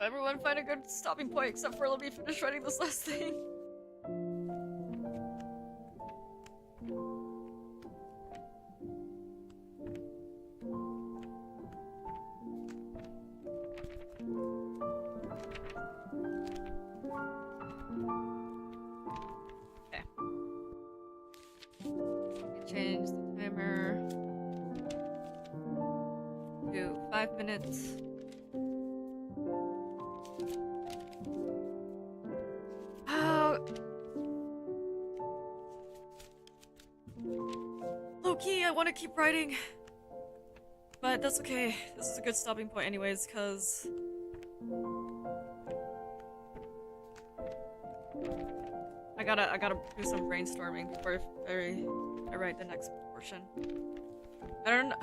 Everyone find a good stopping point except for let me finish writing this last thing. Okay. Change the timer to 5 minutes. Low-key, I want to keep writing, but that's okay. This is a good stopping point anyways, cause I gotta do some brainstorming before I write the next portion. I don't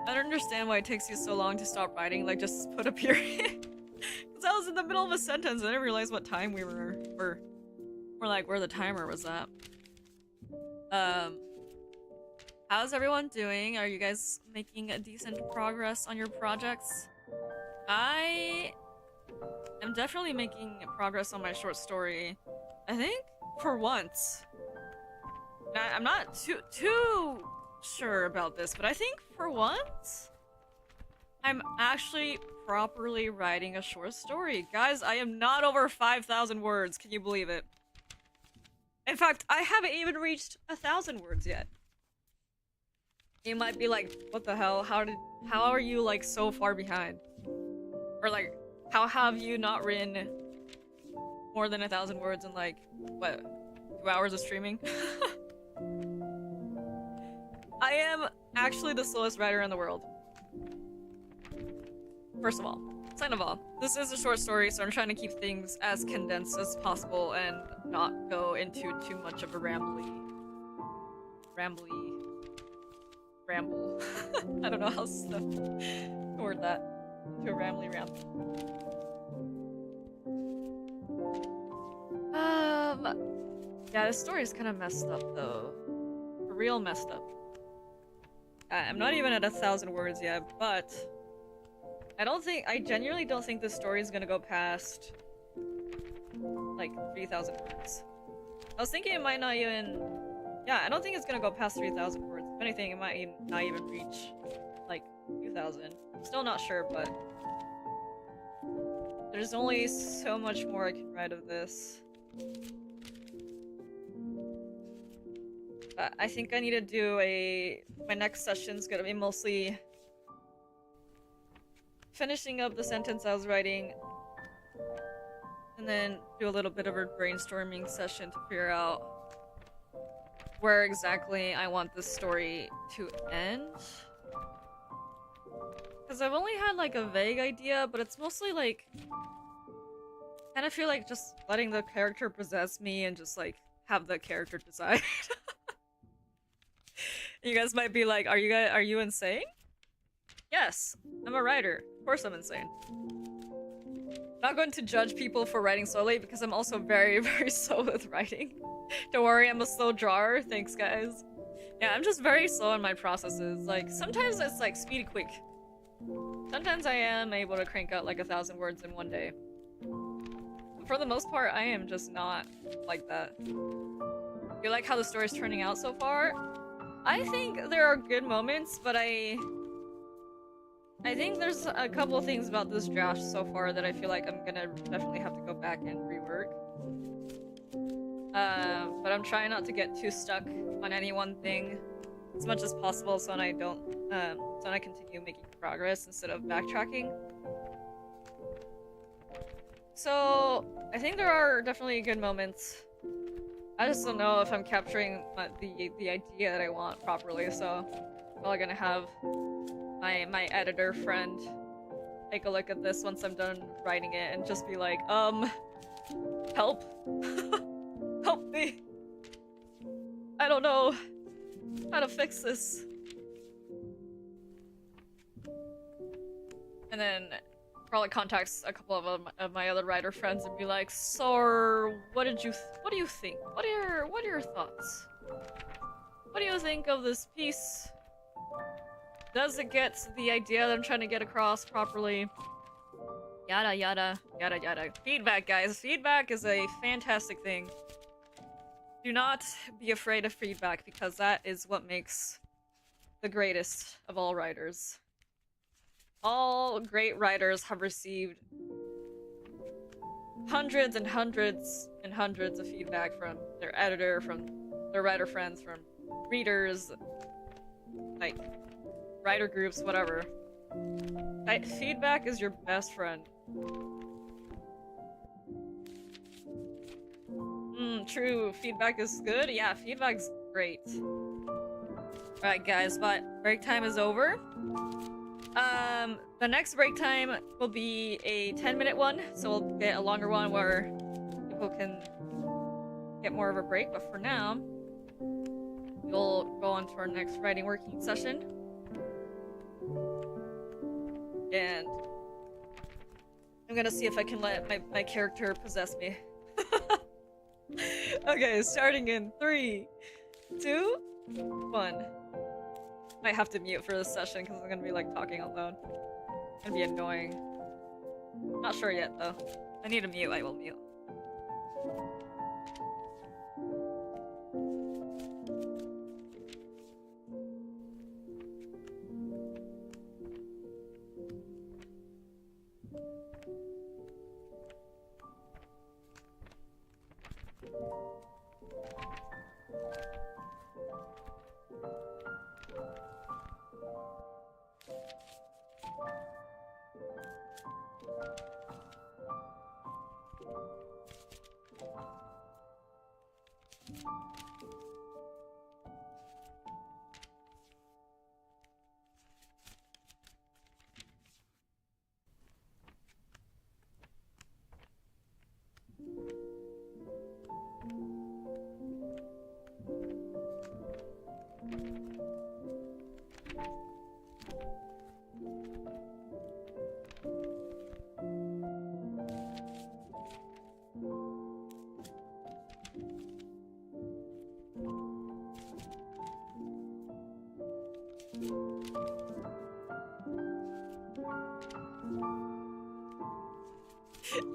I don't understand why it takes you so long to stop writing. Like, just put a period. Cause I was in the middle of a sentence and I didn't realize what time we were, or like where the timer was at. How's everyone doing? Are you guys making a decent progress on your projects? I am definitely making progress on my short story. I think for once. I'm not too sure about this, but I think for once I'm actually properly writing a short story. Guys, I am not over 5,000 words. Can you believe it? In fact, I haven't even reached 1,000 words yet. You might be like, what the hell? How are you like so far behind? Or like, how have you not written more than 1,000 words in like, what, 2 hours of streaming? I am actually the slowest writer in the world. First of all. Second of all, this is a short story, so I'm trying to keep things as condensed as possible and not go into too much of a ramble. I don't know how to word that. To a rambly ramble. Yeah, this story is kind of messed up though. For real messed up. I'm not even at 1,000 words yet, but I genuinely don't think this story is gonna go past like 3,000 words. I was thinking it might not even, yeah, I don't think it's gonna go past 3,000 words. If anything, it might not even reach like 2,000. I'm still not sure, but there's only so much more I can write of this. I think I need to do my next session's gonna be mostly finishing up the sentence I was writing, and then do a little bit of a brainstorming session to figure out where exactly I want this story to end. Because I've only had like a vague idea, but it's mostly like, I kind of feel like just letting the character possess me and just like have the character decide. You guys might be like, are you insane? Yes, I'm a writer. Of course I'm insane. Not going to judge people for writing slowly because I'm also very, very slow with writing. Don't worry, I'm a slow drawer. Thanks, guys. Yeah, I'm just very slow in my processes. Like, sometimes it's like speedy quick. Sometimes I am able to crank out like 1,000 words in one day. But for the most part, I am just not like that. You like how the story's turning out so far? I think there are good moments, but I think there's a couple of things about this draft so far that I feel like I'm gonna definitely have to go back and rework. But I'm trying not to get too stuck on any one thing as much as possible so I don't, so I continue making progress instead of backtracking. So, I think there are definitely good moments. I just don't know if I'm capturing the idea that I want properly, so I'm probably gonna have my editor friend take a look at this once I'm done writing it and just be like, help Help. Help me. I don't know how to fix this. And then probably contacts a couple of my other writer friends and be like, so what do you think? What are your thoughts? What do you think of this piece? Does it get the idea that I'm trying to get across properly? Yada yada yada yada. Feedback, guys. Feedback is a fantastic thing. Do not be afraid of feedback, because that is what makes the greatest of all writers. All great writers have received hundreds and hundreds and hundreds of feedback from their editor, from their writer friends, from readers, like writer groups, whatever. Feedback is your best friend. True. Feedback is good. Yeah, feedback's great. Alright, guys, but break time is over. The next break time will be a 10-minute one, so we'll get a longer one where people can get more of a break, but for now, we'll go on to our next writing working session. And I'm gonna see if I can let my character possess me. Okay, starting in 3, 2, 1. Might have to mute for this session because I'm gonna be like talking out loud. It's gonna be annoying. Not sure yet though. I need to mute, I will mute.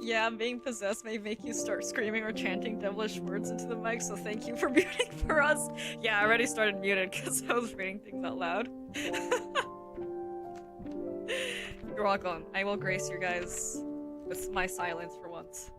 Yeah, being possessed may make you start screaming or chanting devilish words into the mic, so thank you for muting for us. Yeah, I already started muted because I was reading things out loud. You're welcome. I will grace you guys with my silence for once.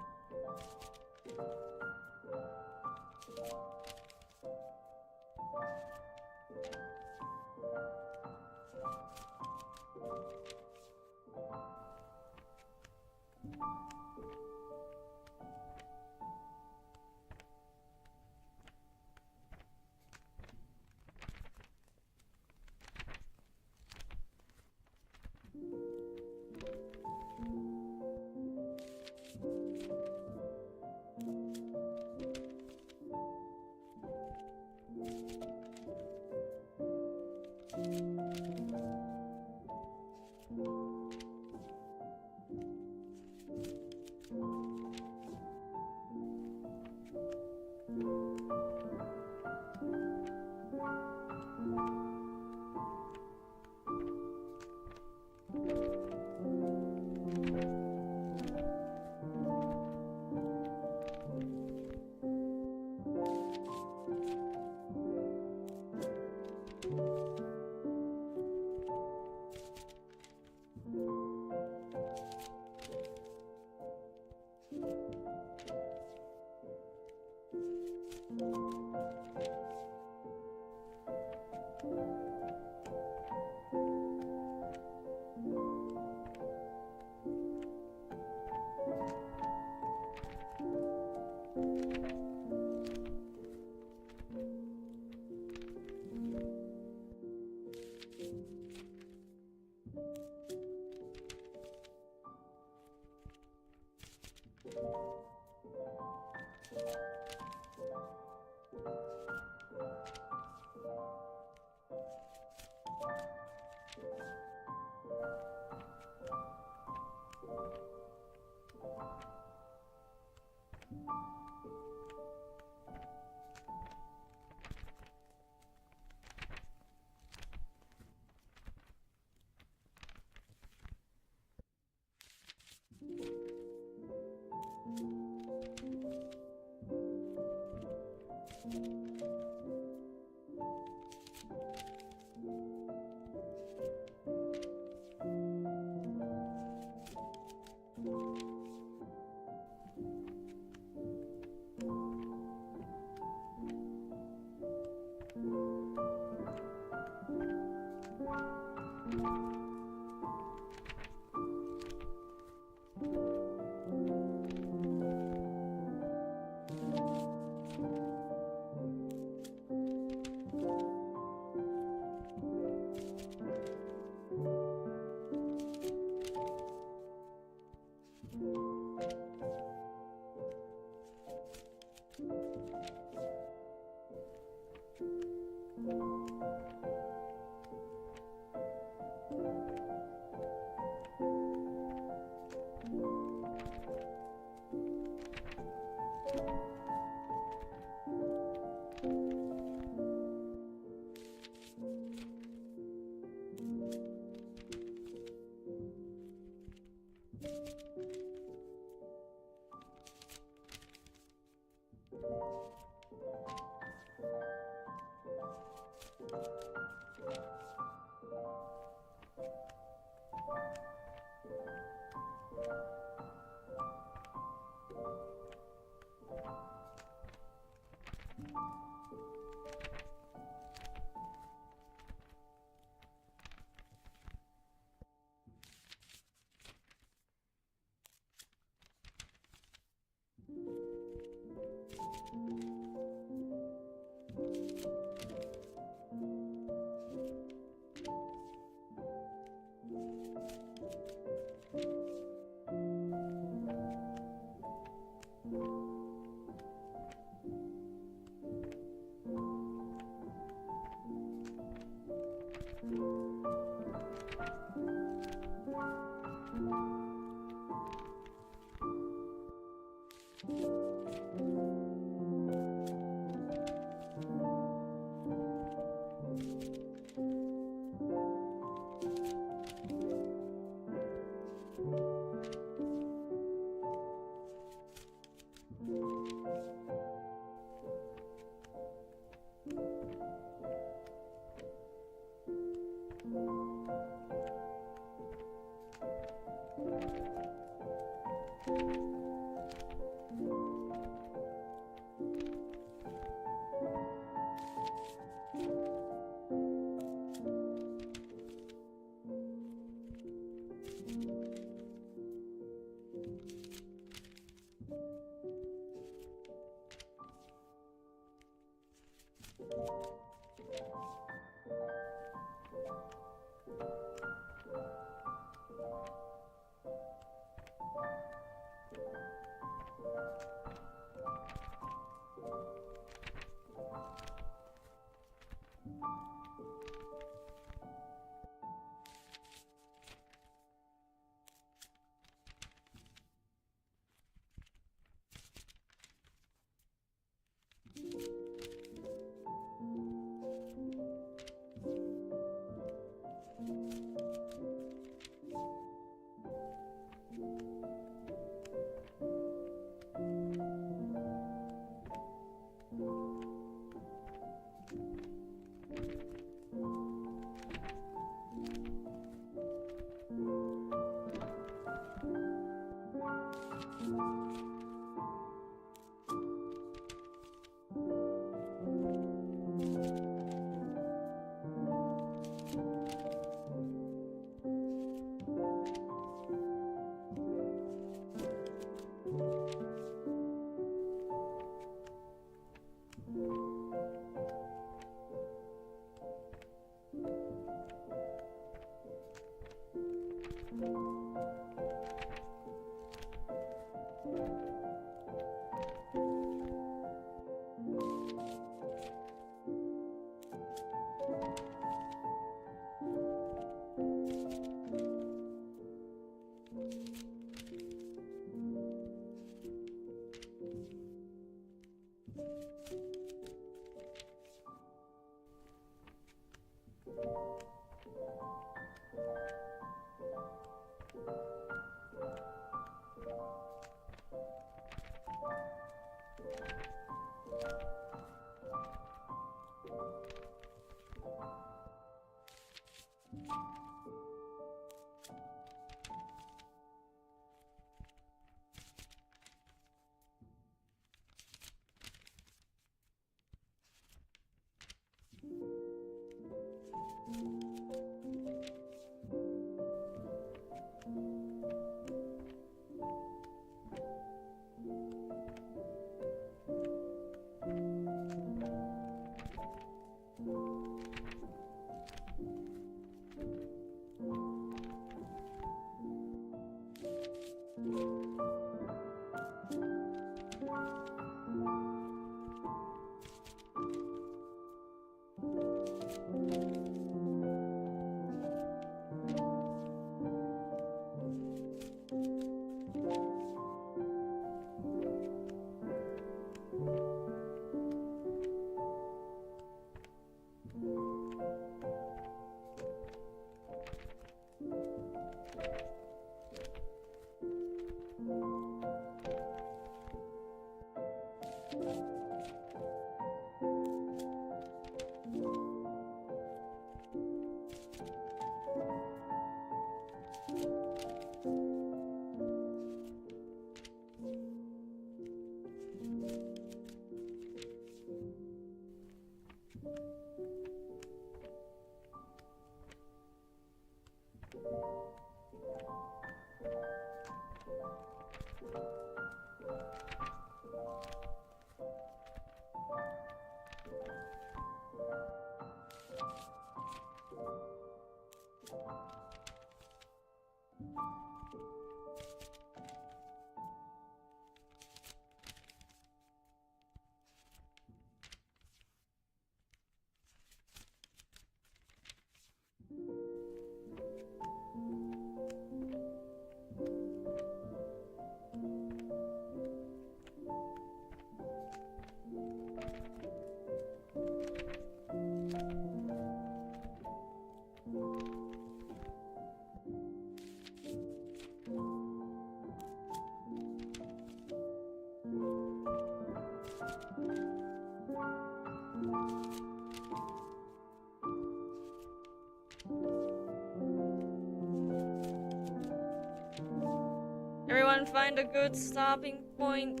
Everyone find a good stopping point.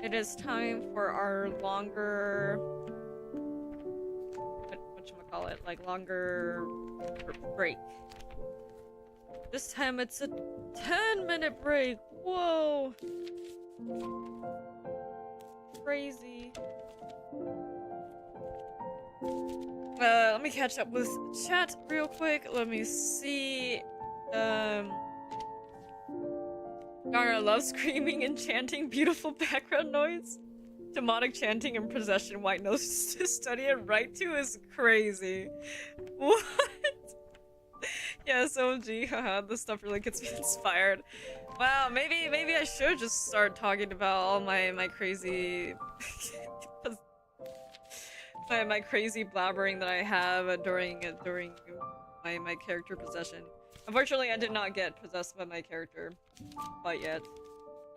It is time for our longer... whatchamacallit? Like, longer break. This time it's a 10-minute break. Whoa! Crazy. Let me catch up with chat real quick. Let me see. Garner loves screaming and chanting, beautiful background noise. Demonic chanting and possession, white nose to study and write to is crazy. What? Yes, OMG, haha, this stuff really gets me inspired. Wow, maybe I should just start talking about all my crazy... my crazy blabbering that I have during my character possession. Unfortunately, I did not get possessed by my character quite yet.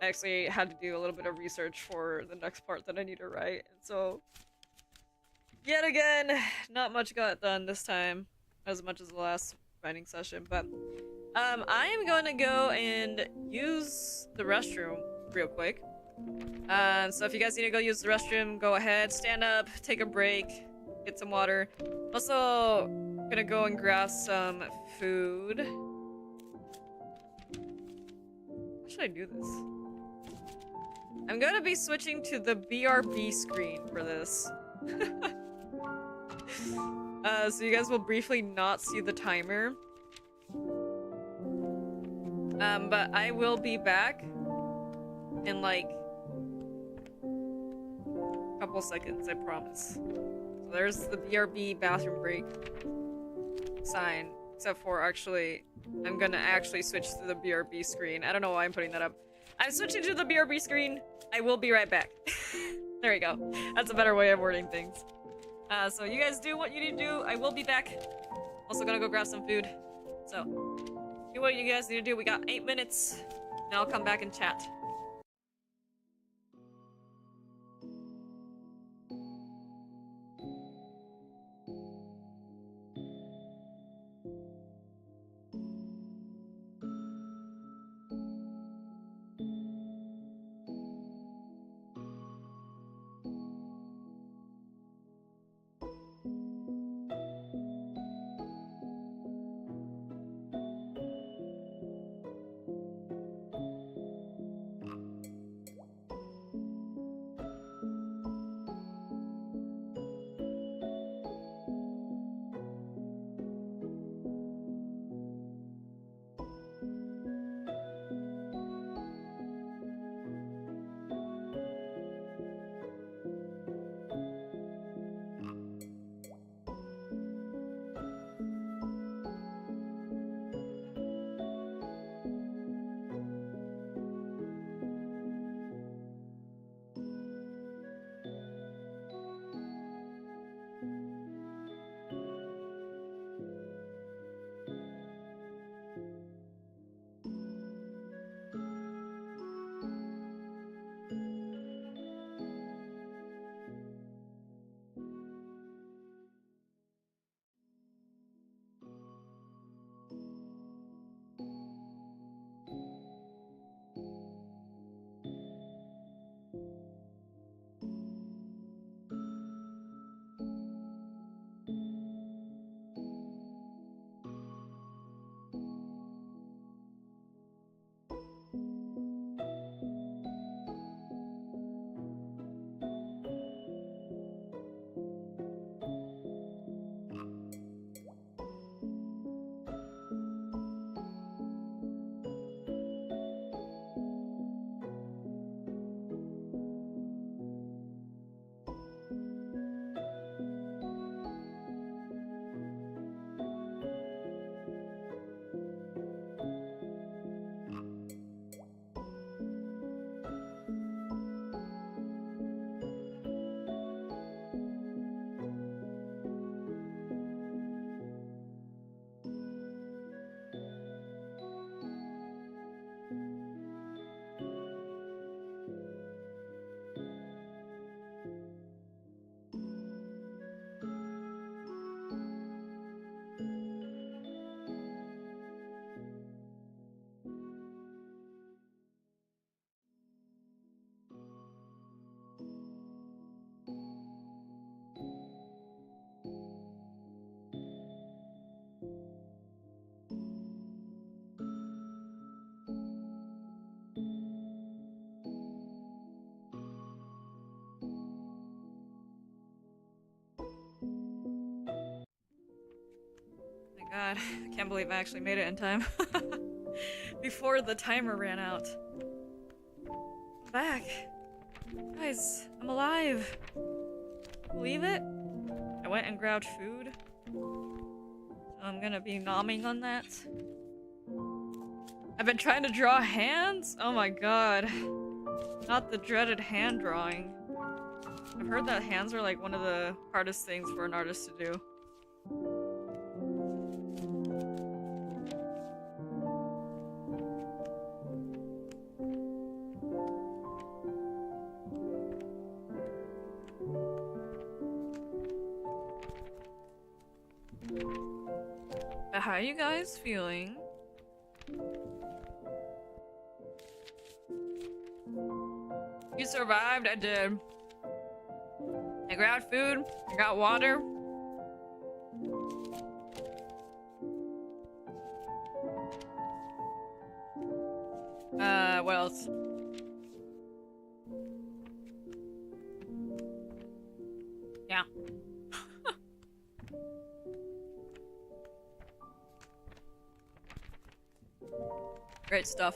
I actually had to do a little bit of research for the next part that I need to write, and so... Yet again, not much got done this time, as much as the last writing session, but... I am going to go and use the restroom real quick. So if you guys need to go use the restroom, go ahead, stand up, take a break, get some water. Also, gonna go and grab some food. How should I do this? I'm gonna be switching to the BRB screen for this. So you guys will briefly not see the timer. But I will be back in like a couple seconds, I promise. So there's the BRB bathroom break sign, except for actually, I'm gonna actually switch to the BRB screen. I don't know why I'm putting that up. I'm switching to the BRB screen. I will be right back. There we go. That's a better way of wording things. So you guys do what you need to do. I will be back. Also gonna go grab some food. So, do what you guys need to do. We got 8 minutes, and I'll come back and chat. god, I can't believe I actually made it in time. Before the timer ran out. I'm back. Guys, I'm alive. Believe it? I went and grabbed food. So I'm gonna be nomming on that. I've been trying to draw hands? Oh my god. Not the dreaded hand drawing. I've heard that hands are like one of the hardest things for an artist to do. But how are you guys feeling? You survived? I did. I grabbed food, I got water. What else? Yeah. Great stuff.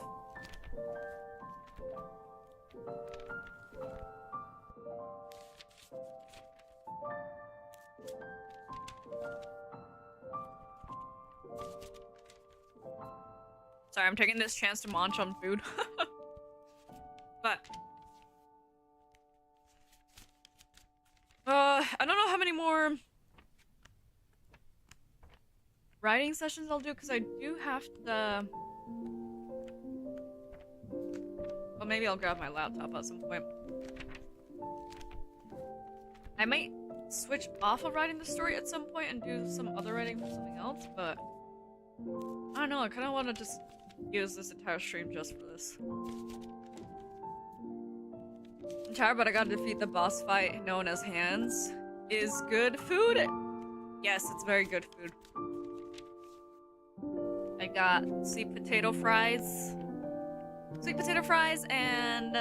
Sorry, I'm taking this chance to munch on food. But I don't know how many more writing sessions I'll do because I do have to. Well, maybe I'll grab my laptop at some point. I might switch off of writing the story at some point and do some other writing for something else, but I don't know, I kind of want to just use this entire stream just for this. I'm tired, but I gotta defeat the boss fight known as Hands. Is good food? Yes, it's very good food. I got sweet potato fries. Sweet potato fries and,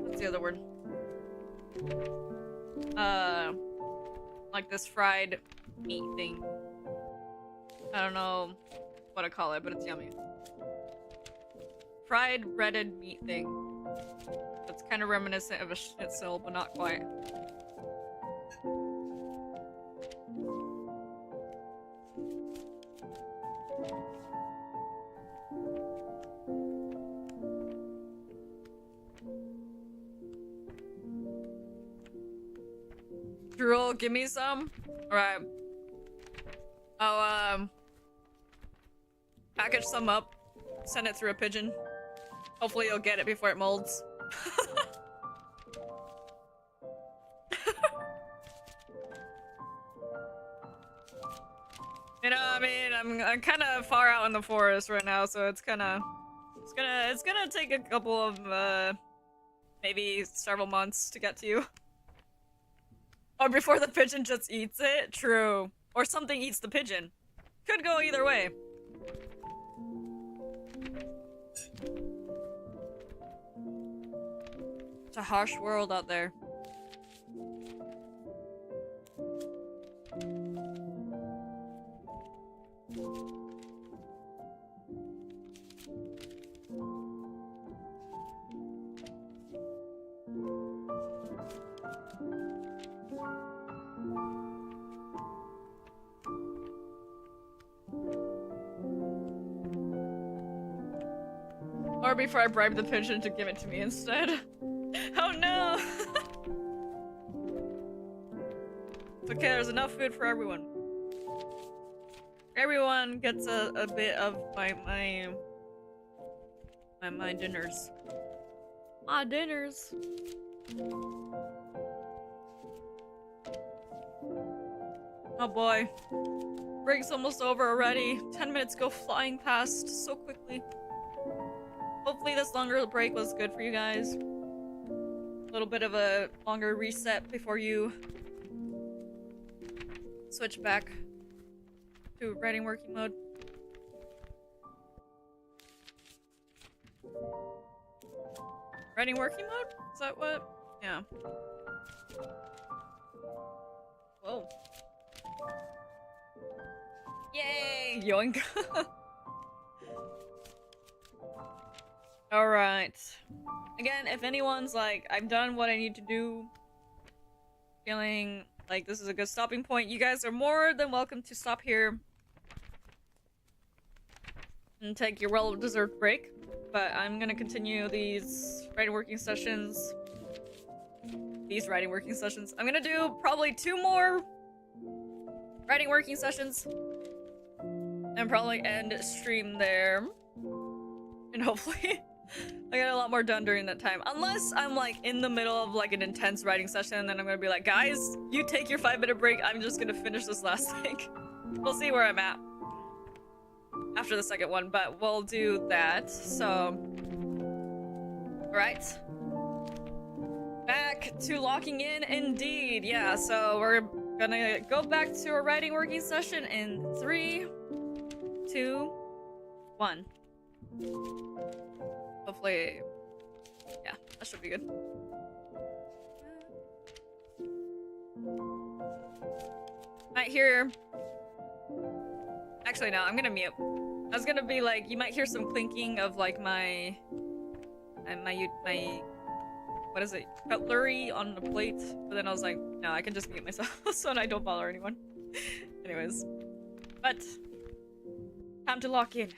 what's the other word? Like this fried meat thing. I don't know what I call it, but it's yummy. Fried breaded meat thing. That's kind of reminiscent of a schnitzel, but not quite. Drool, give me some. Alright. I'll, package some up, send it through a pigeon. Hopefully you'll get it before it molds. You know, I mean, I'm kind of far out in the forest right now, so it's gonna take a couple of, maybe several months to get to you. Or before the pigeon just eats it? True. Or something eats the pigeon. Could go either way. It's a harsh world out there. Or before I bribe the pigeon to give it to me instead. Oh no! It's okay, there's enough food for everyone. Everyone gets a bit of my dinners. My dinners. Oh boy. Break's almost over already. 10 minutes go flying past so quickly. Hopefully this longer break was good for you guys. A little bit of a longer reset before you switch back to writing working mode. Writing working mode? Is that what? Yeah. Whoa. Yoink yoink. Alright. Again, if anyone's like, I've done what I need to do, feeling like this is a good stopping point, you guys are more than welcome to stop here and take your well-deserved break. But I'm gonna continue these writing working sessions. I'm gonna do probably 2 more writing working sessions and probably end stream there. And hopefully I get a lot more done during that time. Unless I'm like in the middle of like an intense writing session and then I'm gonna be like, guys, you take your 5-minute break. I'm just gonna finish this last thing. We'll see where I'm at after the second one, but we'll do that. So, right. Back to locking in indeed. Yeah, so we're gonna go back to a writing working session in 3, 2, 1. Hopefully, yeah, that should be good. Might hear... Actually, no, I'm gonna mute. I was gonna be like, you might hear some clinking of like my what is it? Cutlery on the plate. But then I was like, no, I can just mute myself so I don't bother anyone. Anyways. But, time to lock in.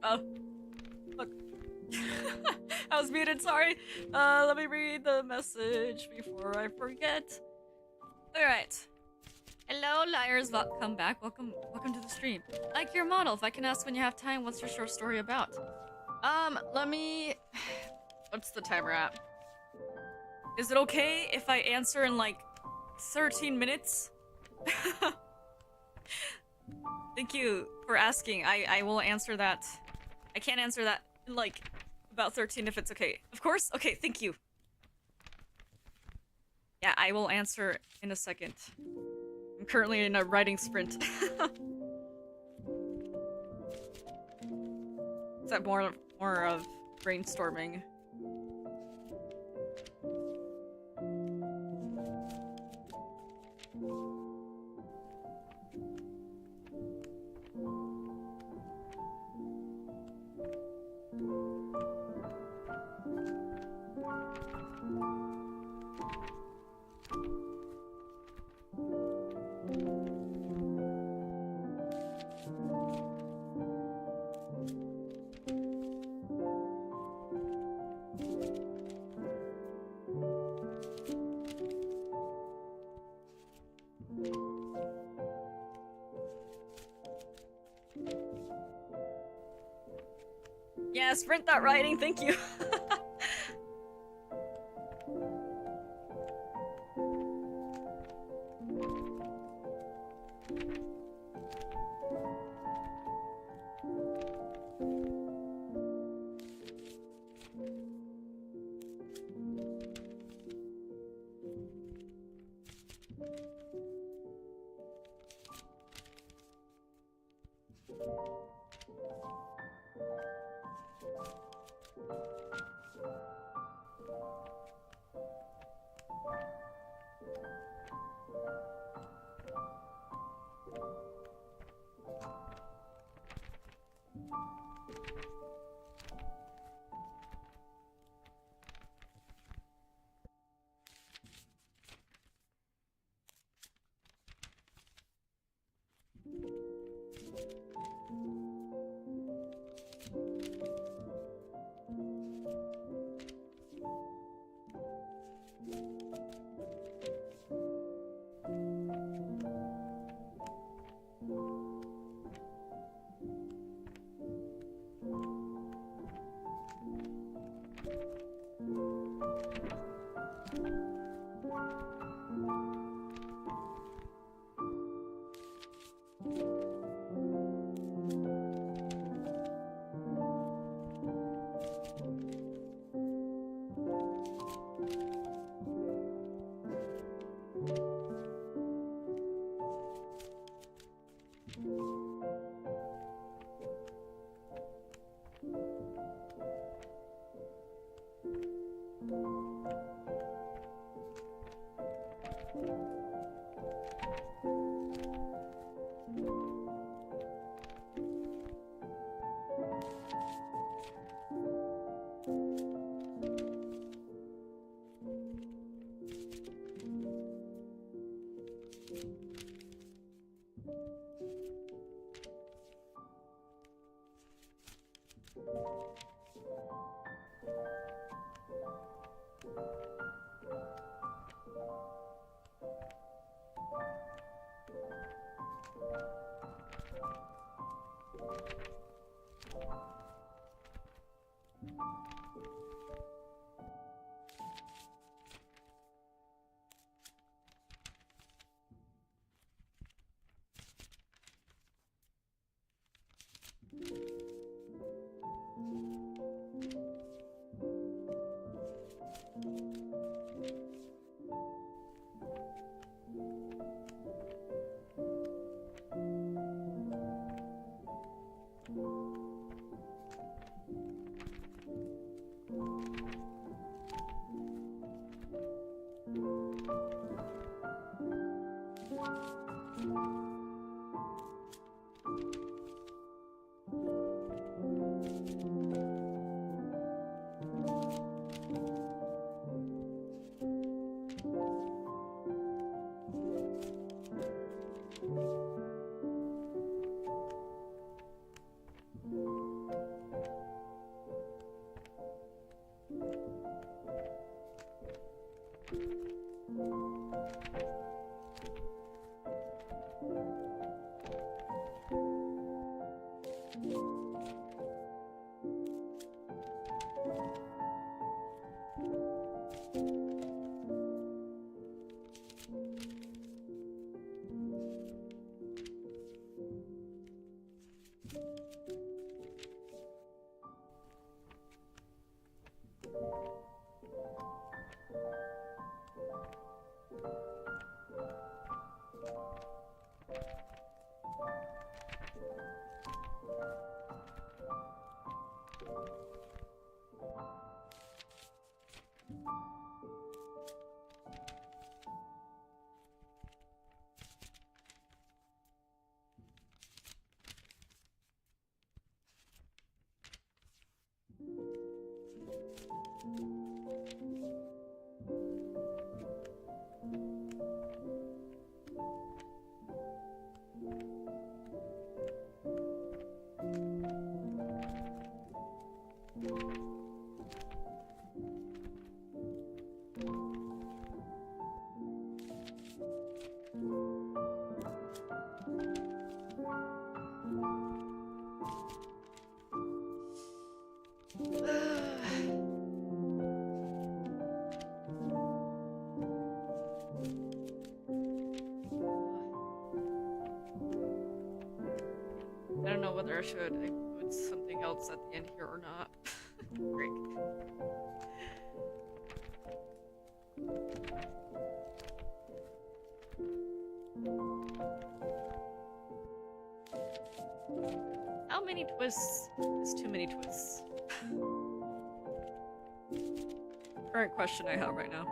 Oh. Look. I was muted, sorry. Let me read the message before I forget. Alright. Hello, liars. Come back. Welcome to the stream. Like your model. If I can ask when you have time, what's your short story about? Let me... What's the timer at? Is it okay if I answer in, like, 13 minutes? Thank you for asking. I will answer that. I can't answer that in, like, about 13 if it's okay. Of course? Okay, thank you. Yeah, I will answer in a second. I'm currently in a writing sprint. Is that more of brainstorming? Yeah, sprint that writing, thank you. I don't know whether I should include something else at the end here or not. Great. How many twists is too many twists? Current question I have right now.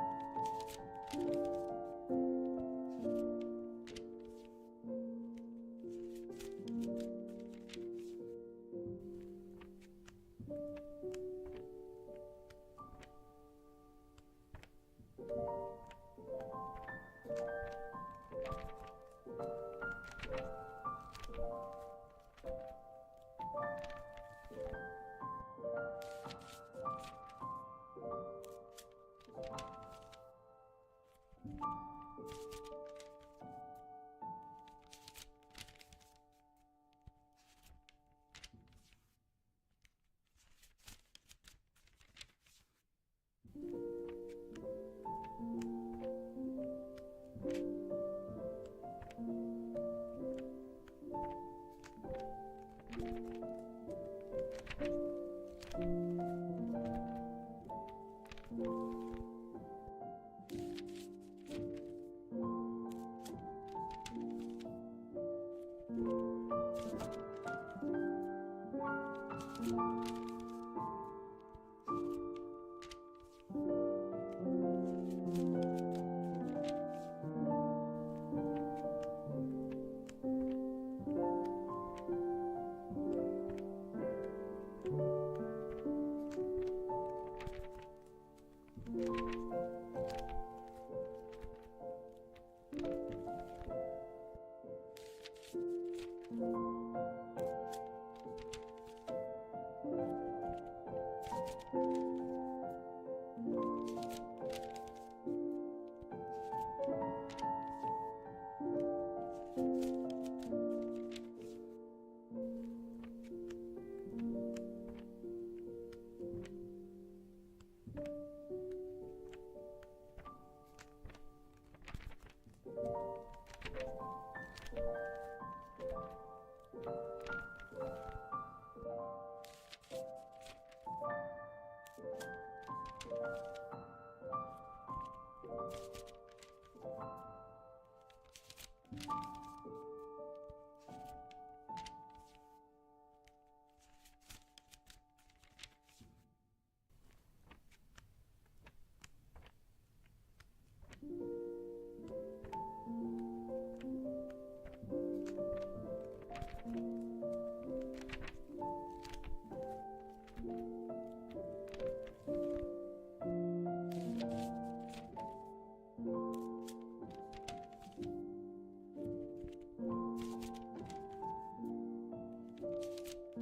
I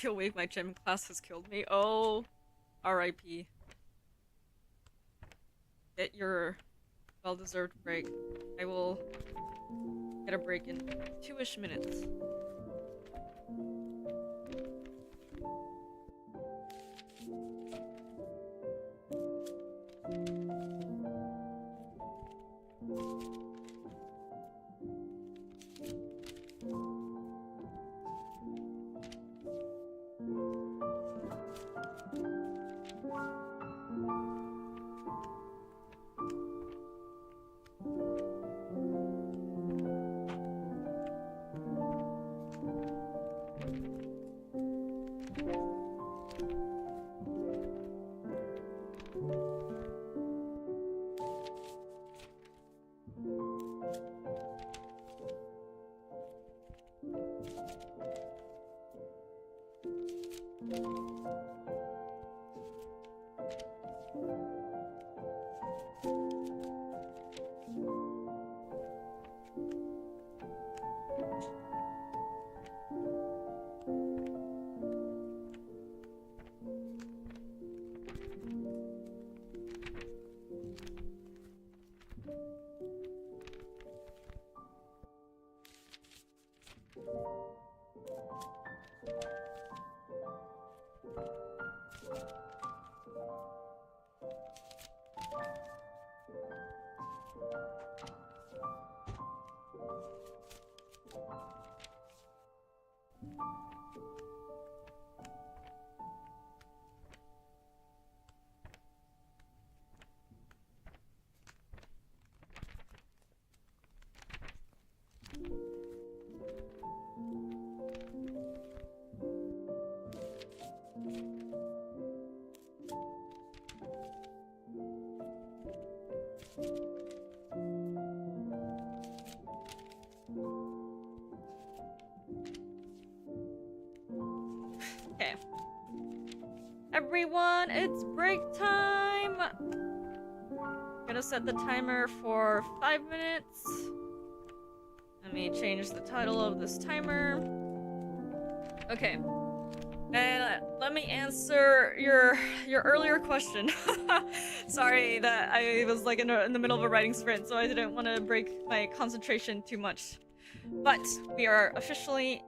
feel weak, my gym class has killed me. Oh, RIP. Get your well-deserved break. I will get a break in 2-ish minutes. Okay. Everyone, it's break time! Gonna set the timer for 5 minutes. Let me change the title of this timer. Okay. And let me answer your earlier question. Sorry that I was like in the middle of a writing sprint, so I didn't want to break my concentration too much. But we are officially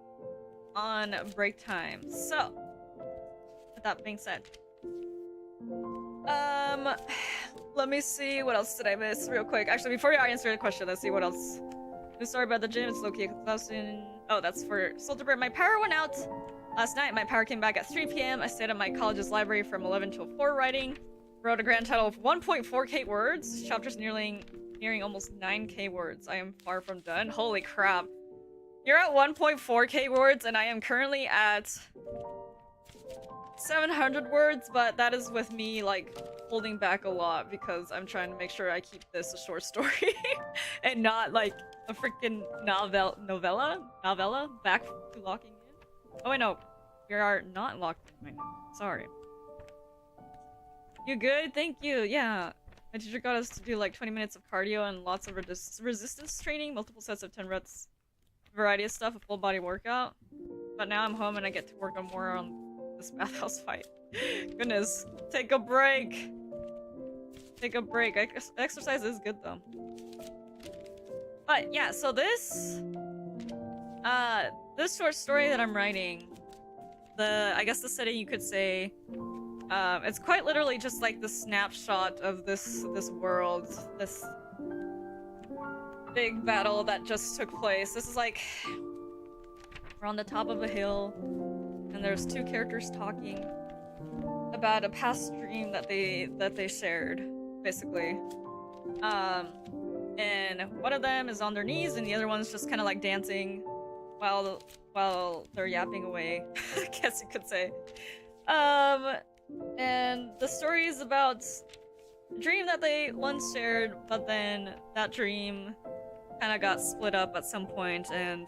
on break time. So, with that being said, let me see, what else did I miss real quick? Actually, before I answer the question, let's see what else. I'm sorry about the gym, it's low-key exhausting. Oh, that's for Soldier Bird. My power went out last night. My power came back at 3 p.m. I stayed at my college's library from 11 till 4 writing. Wrote a grand total of 1.4k words. Chapters nearing almost 9k words. I am far from done. Holy crap. You're at 1.4k words and I am currently at 700 words, but that is with me like holding back a lot because I'm trying to make sure I keep this a short story and not like a freaking novella back to locking in. Oh wait, no, we are not locked in right now. Sorry. You good? Thank you. Yeah, my teacher got us to do like 20 minutes of cardio and lots of resistance training, multiple sets of 10 reps variety of stuff, a full body workout. But now I'm home and I get to work on more on this bathhouse fight. Goodness, take a break. Take a break. Exercise is good though. But yeah, so this short story that I'm writing, I guess the setting you could say, it's quite literally just like the snapshot of this world, this big battle that just took place. This is like we're on the top of a hill, and there's two characters talking about a past dream that they shared, basically. And one of them is on their knees, and the other one's just kind of like dancing while they're yapping away. I guess you could say. And the story is about a dream that they once shared, but then that dream kind of got split up at some point, and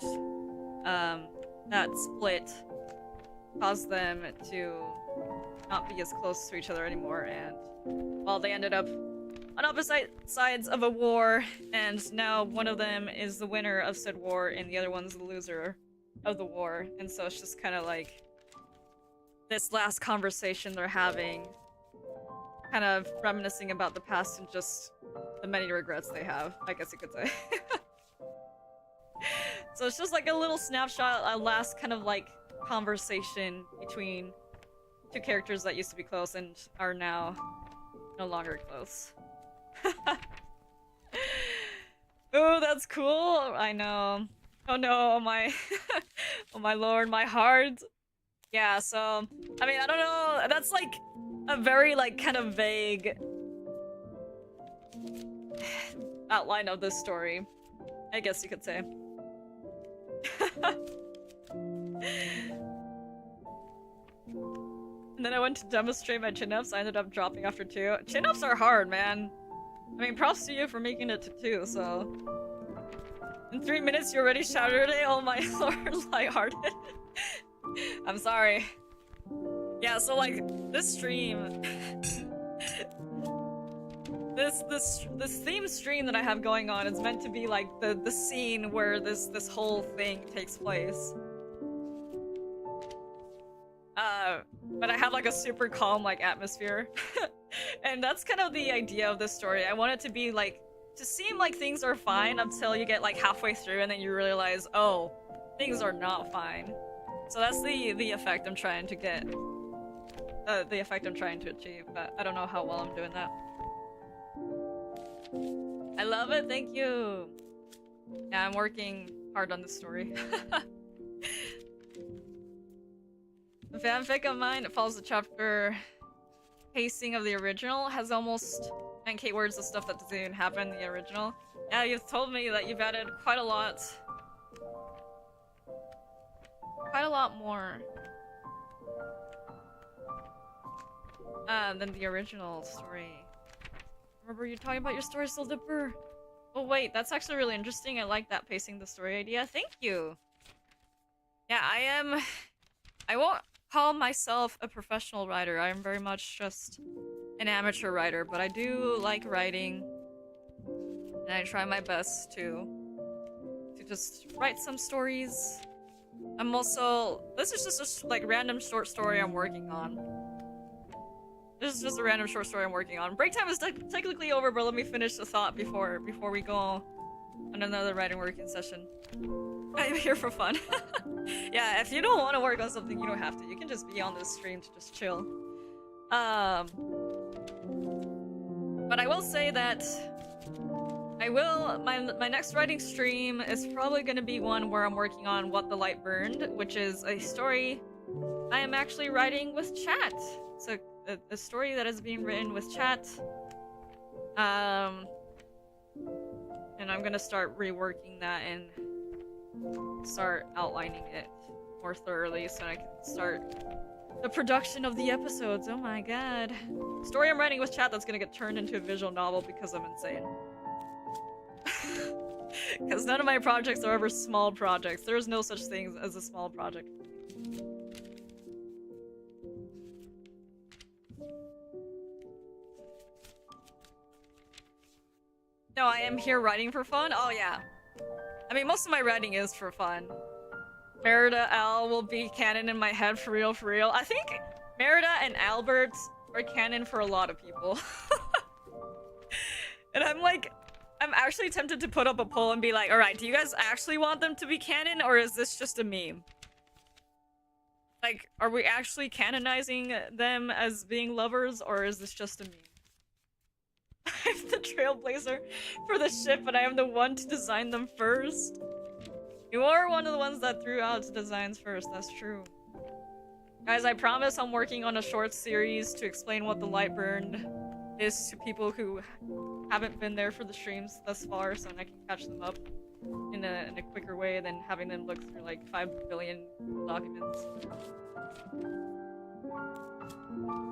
that split caused them to not be as close to each other anymore, and well, they ended up on opposite sides of a war, and now one of them is the winner of said war and the other one's the loser of the war. And so it's just kind of like this last conversation they're having, kind of reminiscing about the past and just the many regrets they have, I guess you could say. So it's just like a little snapshot, a last kind of like conversation between two characters that used to be close and are now no longer close. Oh, that's cool. I know. Oh no, oh my oh my lord, my heart. Yeah, so I mean, I don't know, that's like a very like kind of vague outline of this story, I guess you could say. And then I went to demonstrate my chin-ups. I ended up dropping after 2. Chin-ups are hard, man. I mean, props to you for making it to 2, so... In 3 minutes, you already shattered it? Oh my lord, lighthearted. I'm sorry. Yeah, so like, this stream... this theme stream that I have going on is meant to be like the scene where this whole thing takes place. But I have like a super calm like atmosphere. And that's kind of the idea of this story. I want it to be like, to seem like things are fine until you get like halfway through and then you realize, oh, things are not fine. So that's the effect I'm trying to get. The effect I'm trying to achieve, but I don't know how well I'm doing that. I love it, thank you! Yeah, I'm working hard on this story. The fanfic of mine, it follows the chapter pacing of the original, has almost 9k words of stuff that doesn't even happen in the original. Yeah, you've told me that you've added quite a lot. Quite a lot more. Than the original story. Remember you talking about your story, Soul Dipper? Oh wait, that's actually really interesting. I like that pacing the story idea. Thank you! Yeah, I won't call myself a professional writer. I am very much just an amateur writer, but I do like writing. And I try my best to just write some stories. This is just a like random short story I'm working on. This is just a random short story I'm working on. Break time is technically over, but let me finish the thought before we go on another writing working session. I'm here for fun. Yeah, if you don't want to work on something, you don't have to. You can just be on this stream to just chill. But I will say that my next writing stream is probably going to be one where I'm working on What the Light Burned, which is a story I am actually writing with chat. So a story that is being written with chat. And I'm gonna start reworking that and start outlining it more thoroughly so I can start the production of the episodes. Oh my god. Story I'm writing with chat that's gonna get turned into a visual novel because I'm insane. Because none of my projects are ever small projects. There's no such thing as a small project. No, I am here writing for fun? Oh yeah. I mean, most of my writing is for fun. Merida Al will be canon in my head for real, for real. I think Merida and Albert are canon for a lot of people. And I'm actually tempted to put up a poll and be like, alright, do you guys actually want them to be canon, or is this just a meme? Like, are we actually canonizing them as being lovers, or is this just a meme? I'm the trailblazer for the ship, but I am the one to design them first. You are one of the ones that threw out designs first, that's true. Guys, I promise I'm working on a short series to explain what the light burn is to people who haven't been there for the streams thus far, so I can catch them up in a quicker way than having them look through like 5 billion documents.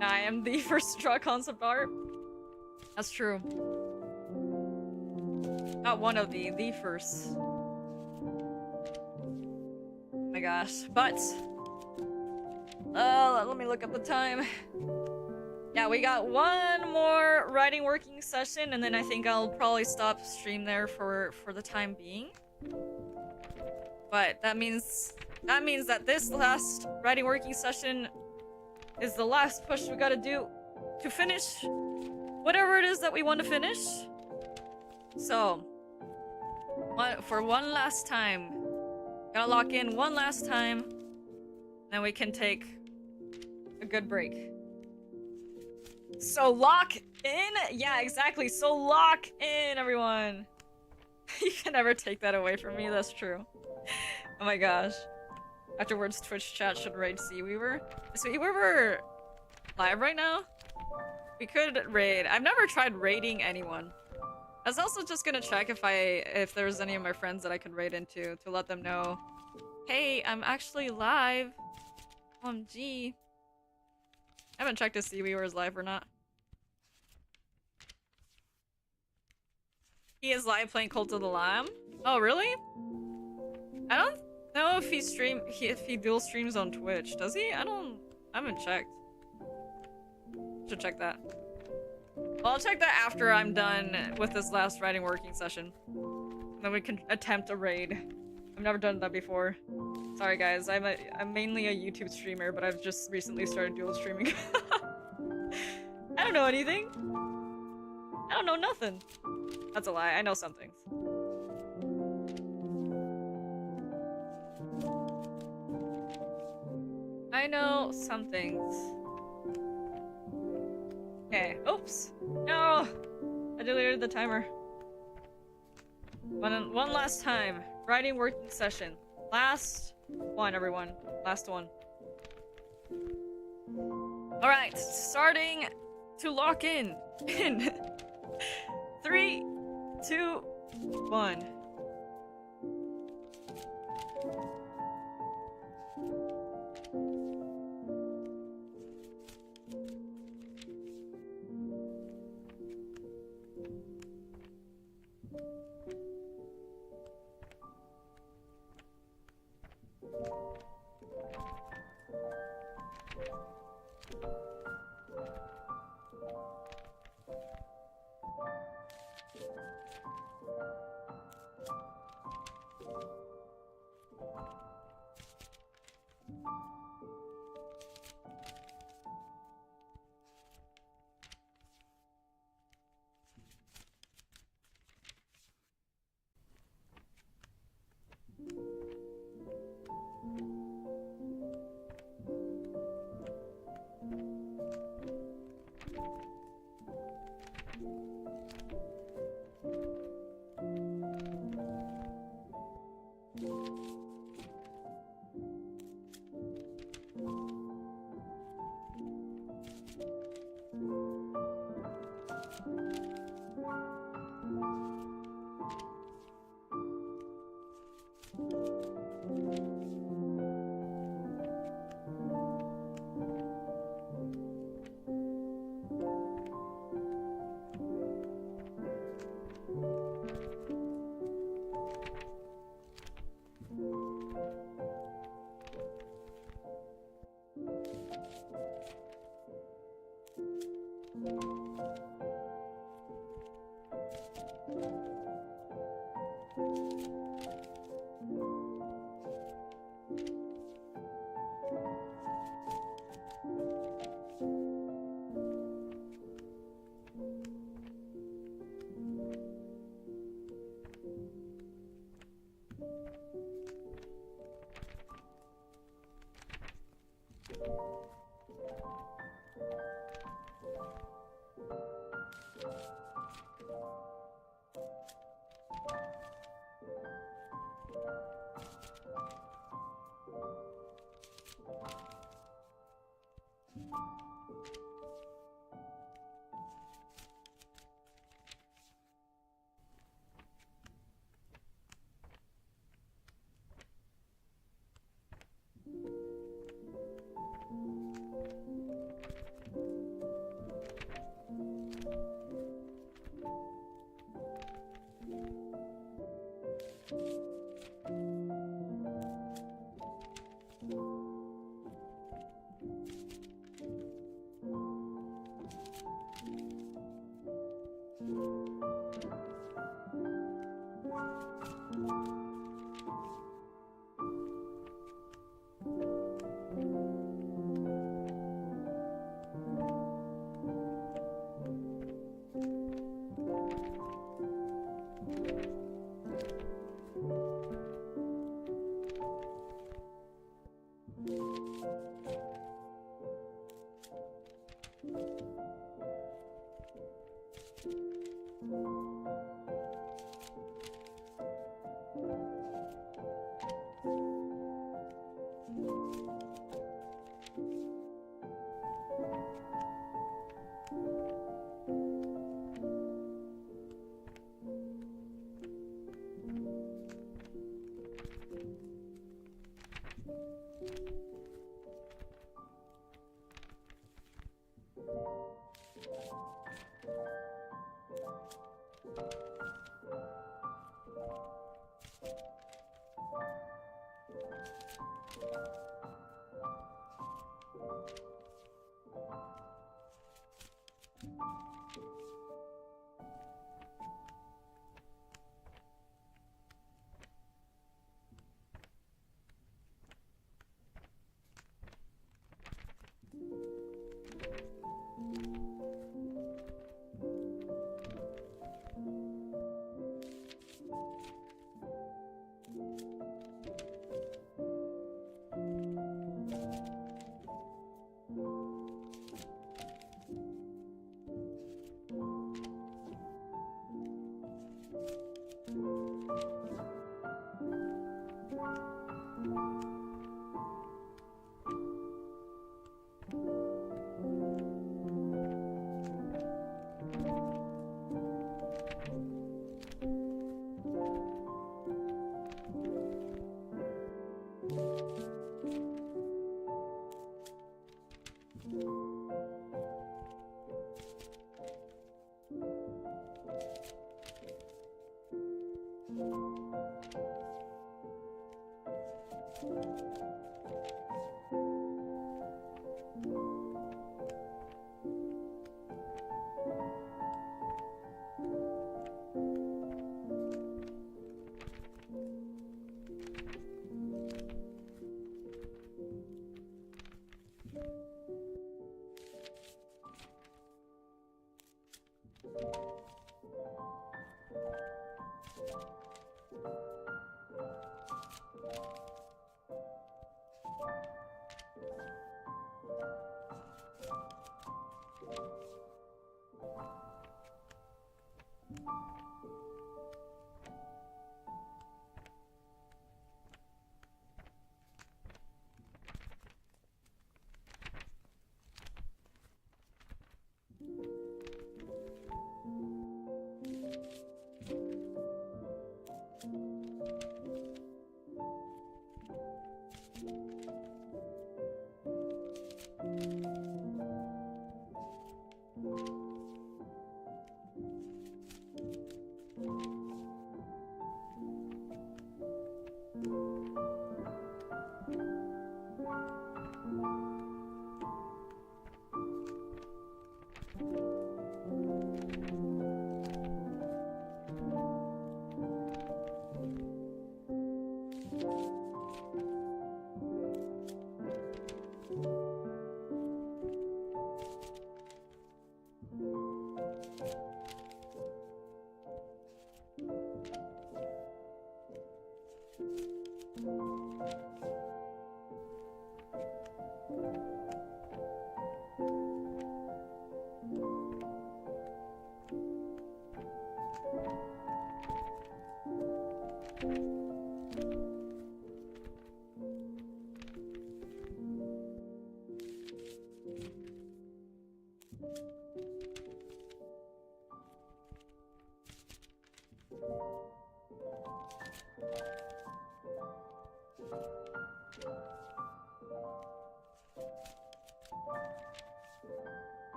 I am the first to draw concept art. That's true. Not one of the first. Oh my gosh. But let me look up the time. Yeah, we got one more writing working session, and then I think I'll probably stop stream there for the time being. But that means that this last writing working session is the last push we gotta do to finish whatever it is that we want to finish. So, for one last time, gotta lock in one last time, then we can take a good break. So lock in? Yeah, exactly. So lock in, everyone. You can never take that away from me, that's true. Oh my gosh. Afterwards, Twitch chat should raid Seaweaver. Is Seaweaver live right now? We could raid. I've never tried raiding anyone. I was also just gonna check if there's any of my friends that I could raid into to let them know, hey, I'm actually live. OMG. I haven't checked to see if Weaver's live or not. He is live playing Cult of the Lamb? Oh, really? I don't know if he dual streams on Twitch. Does he? I haven't checked. Should check that. Well, I'll check that after I'm done with this last writing working session. Then we can attempt a raid. I've never done that before. Sorry guys, I'm mainly a YouTube streamer, but I've just recently started dual streaming. I don't know anything. I don't know nothing. That's a lie, I know some things. I know some things. Okay, oops. No! I deleted the timer. One last time. Writing working session. Last one, everyone. Last one. Alright, starting to lock in. In 3, 2, 1.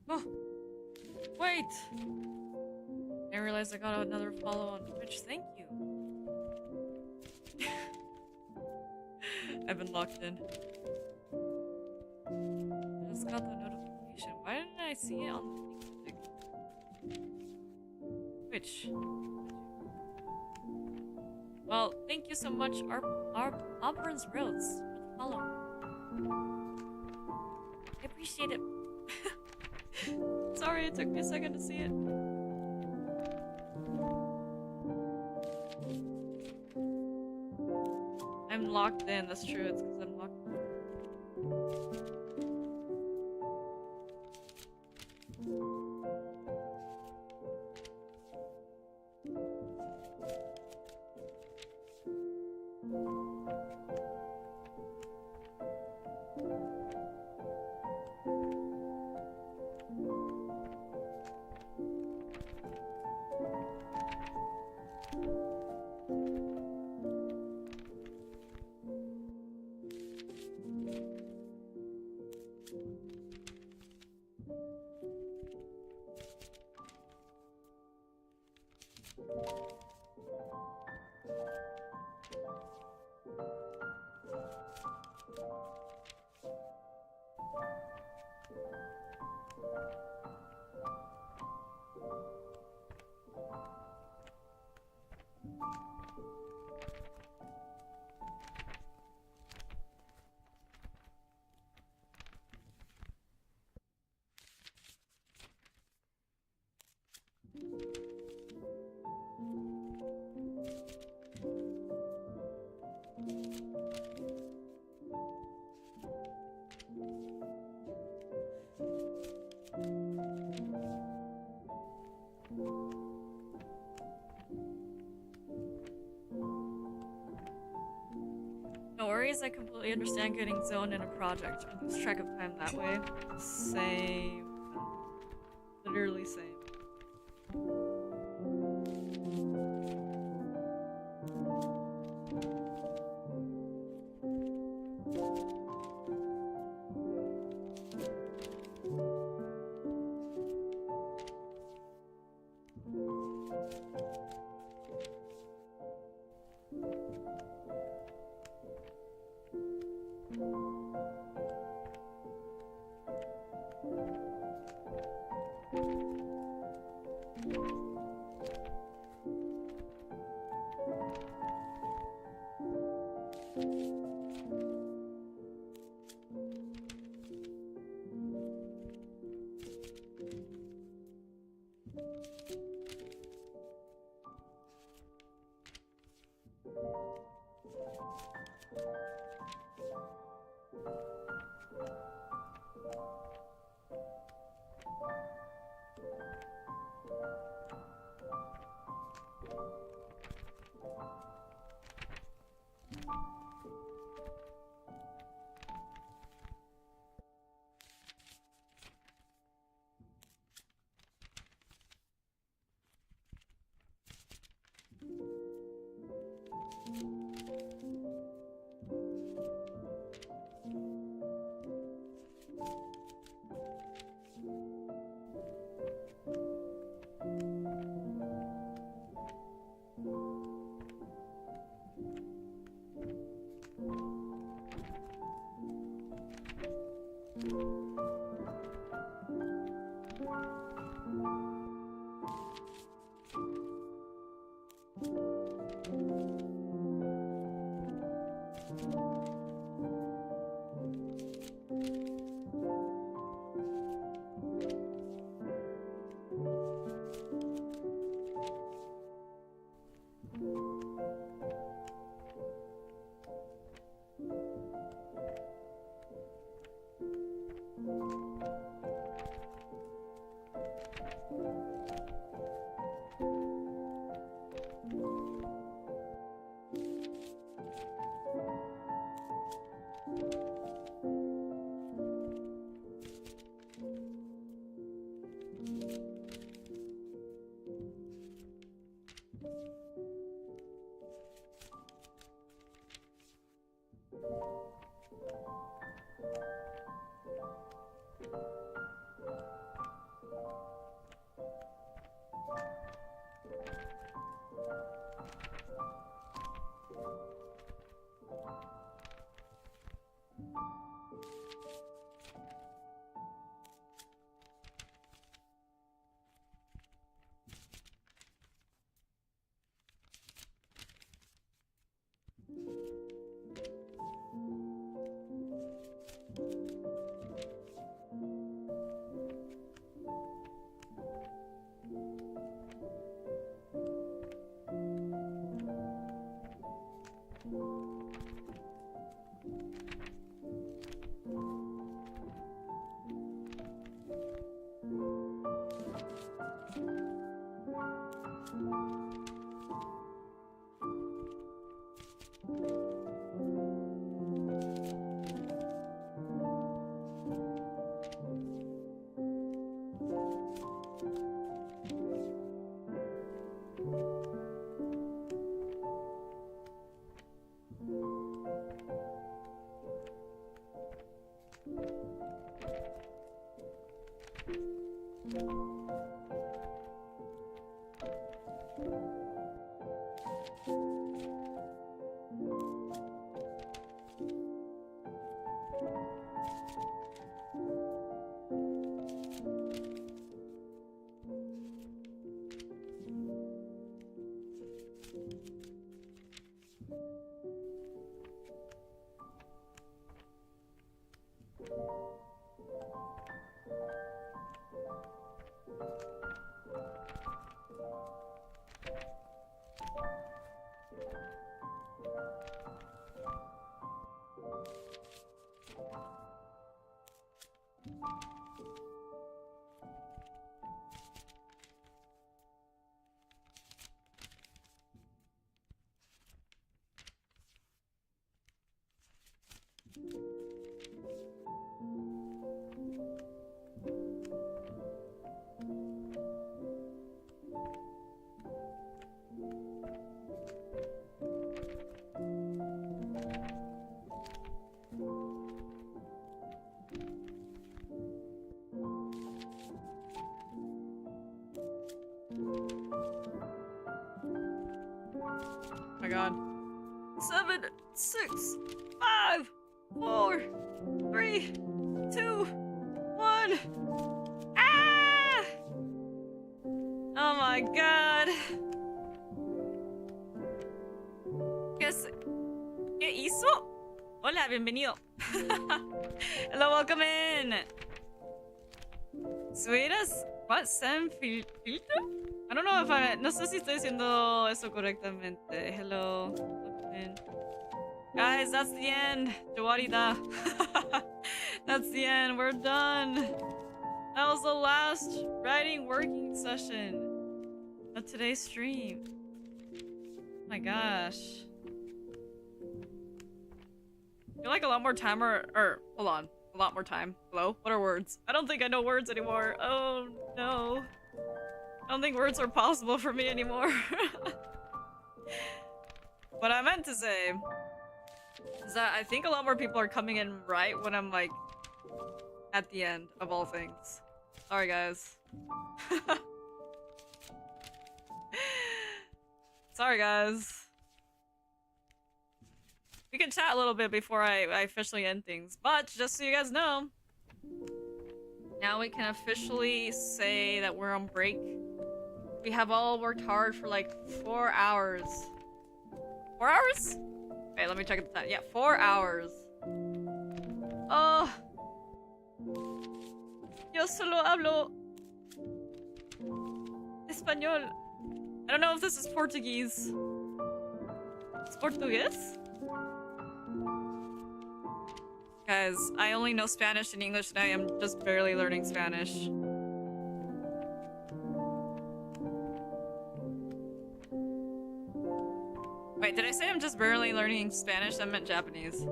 Oh, wait! I realized I got another follow on Twitch. Thank you. I've been locked in. I just got the notification. Why didn't I see it on the thing? Twitch. Well, thank you so much, Auburn's Roads, for the follow. I appreciate it. Sorry, it took me a second to see it. I'm locked in, that's true, it's because I'm locked in. No worries, I completely understand getting zoned in a project. I lose track of time that way. Same. Literally same. My god. 7, 6, 5, 4, 3, 2, 1. Ah! Oh my god. ¿Qué hizo? Hola, bienvenido. Hello, welcome in. Sweetest. What? Sem filtro? I don't know if no sé si estoy diciendo eso correctamente. Hello. Welcome in. Guys, that's the end. Jawarida. That's the end. We're done. That was the last writing working session of today's stream. Oh my gosh. feel like a lot more time or hold on. A lot more time. Hello? What are words? I don't think I know words anymore. Oh no. I don't think words are possible for me anymore. What I meant to say is that I think a lot more people are coming in right when I'm like at the end of all things. Sorry guys. Sorry guys. We can chat a little bit before I officially end things, but just so you guys know, now we can officially say that we're on break. We have all worked hard for like 4 hours. 4 hours? Okay, let me check the time. Yeah, 4 hours. Oh. Yo solo hablo español. I don't know if this is Portuguese. It's Portuguese? Guys, I only know Spanish and English and I am just barely learning Spanish. Wait, did I say I'm just barely learning Spanish? I meant Japanese.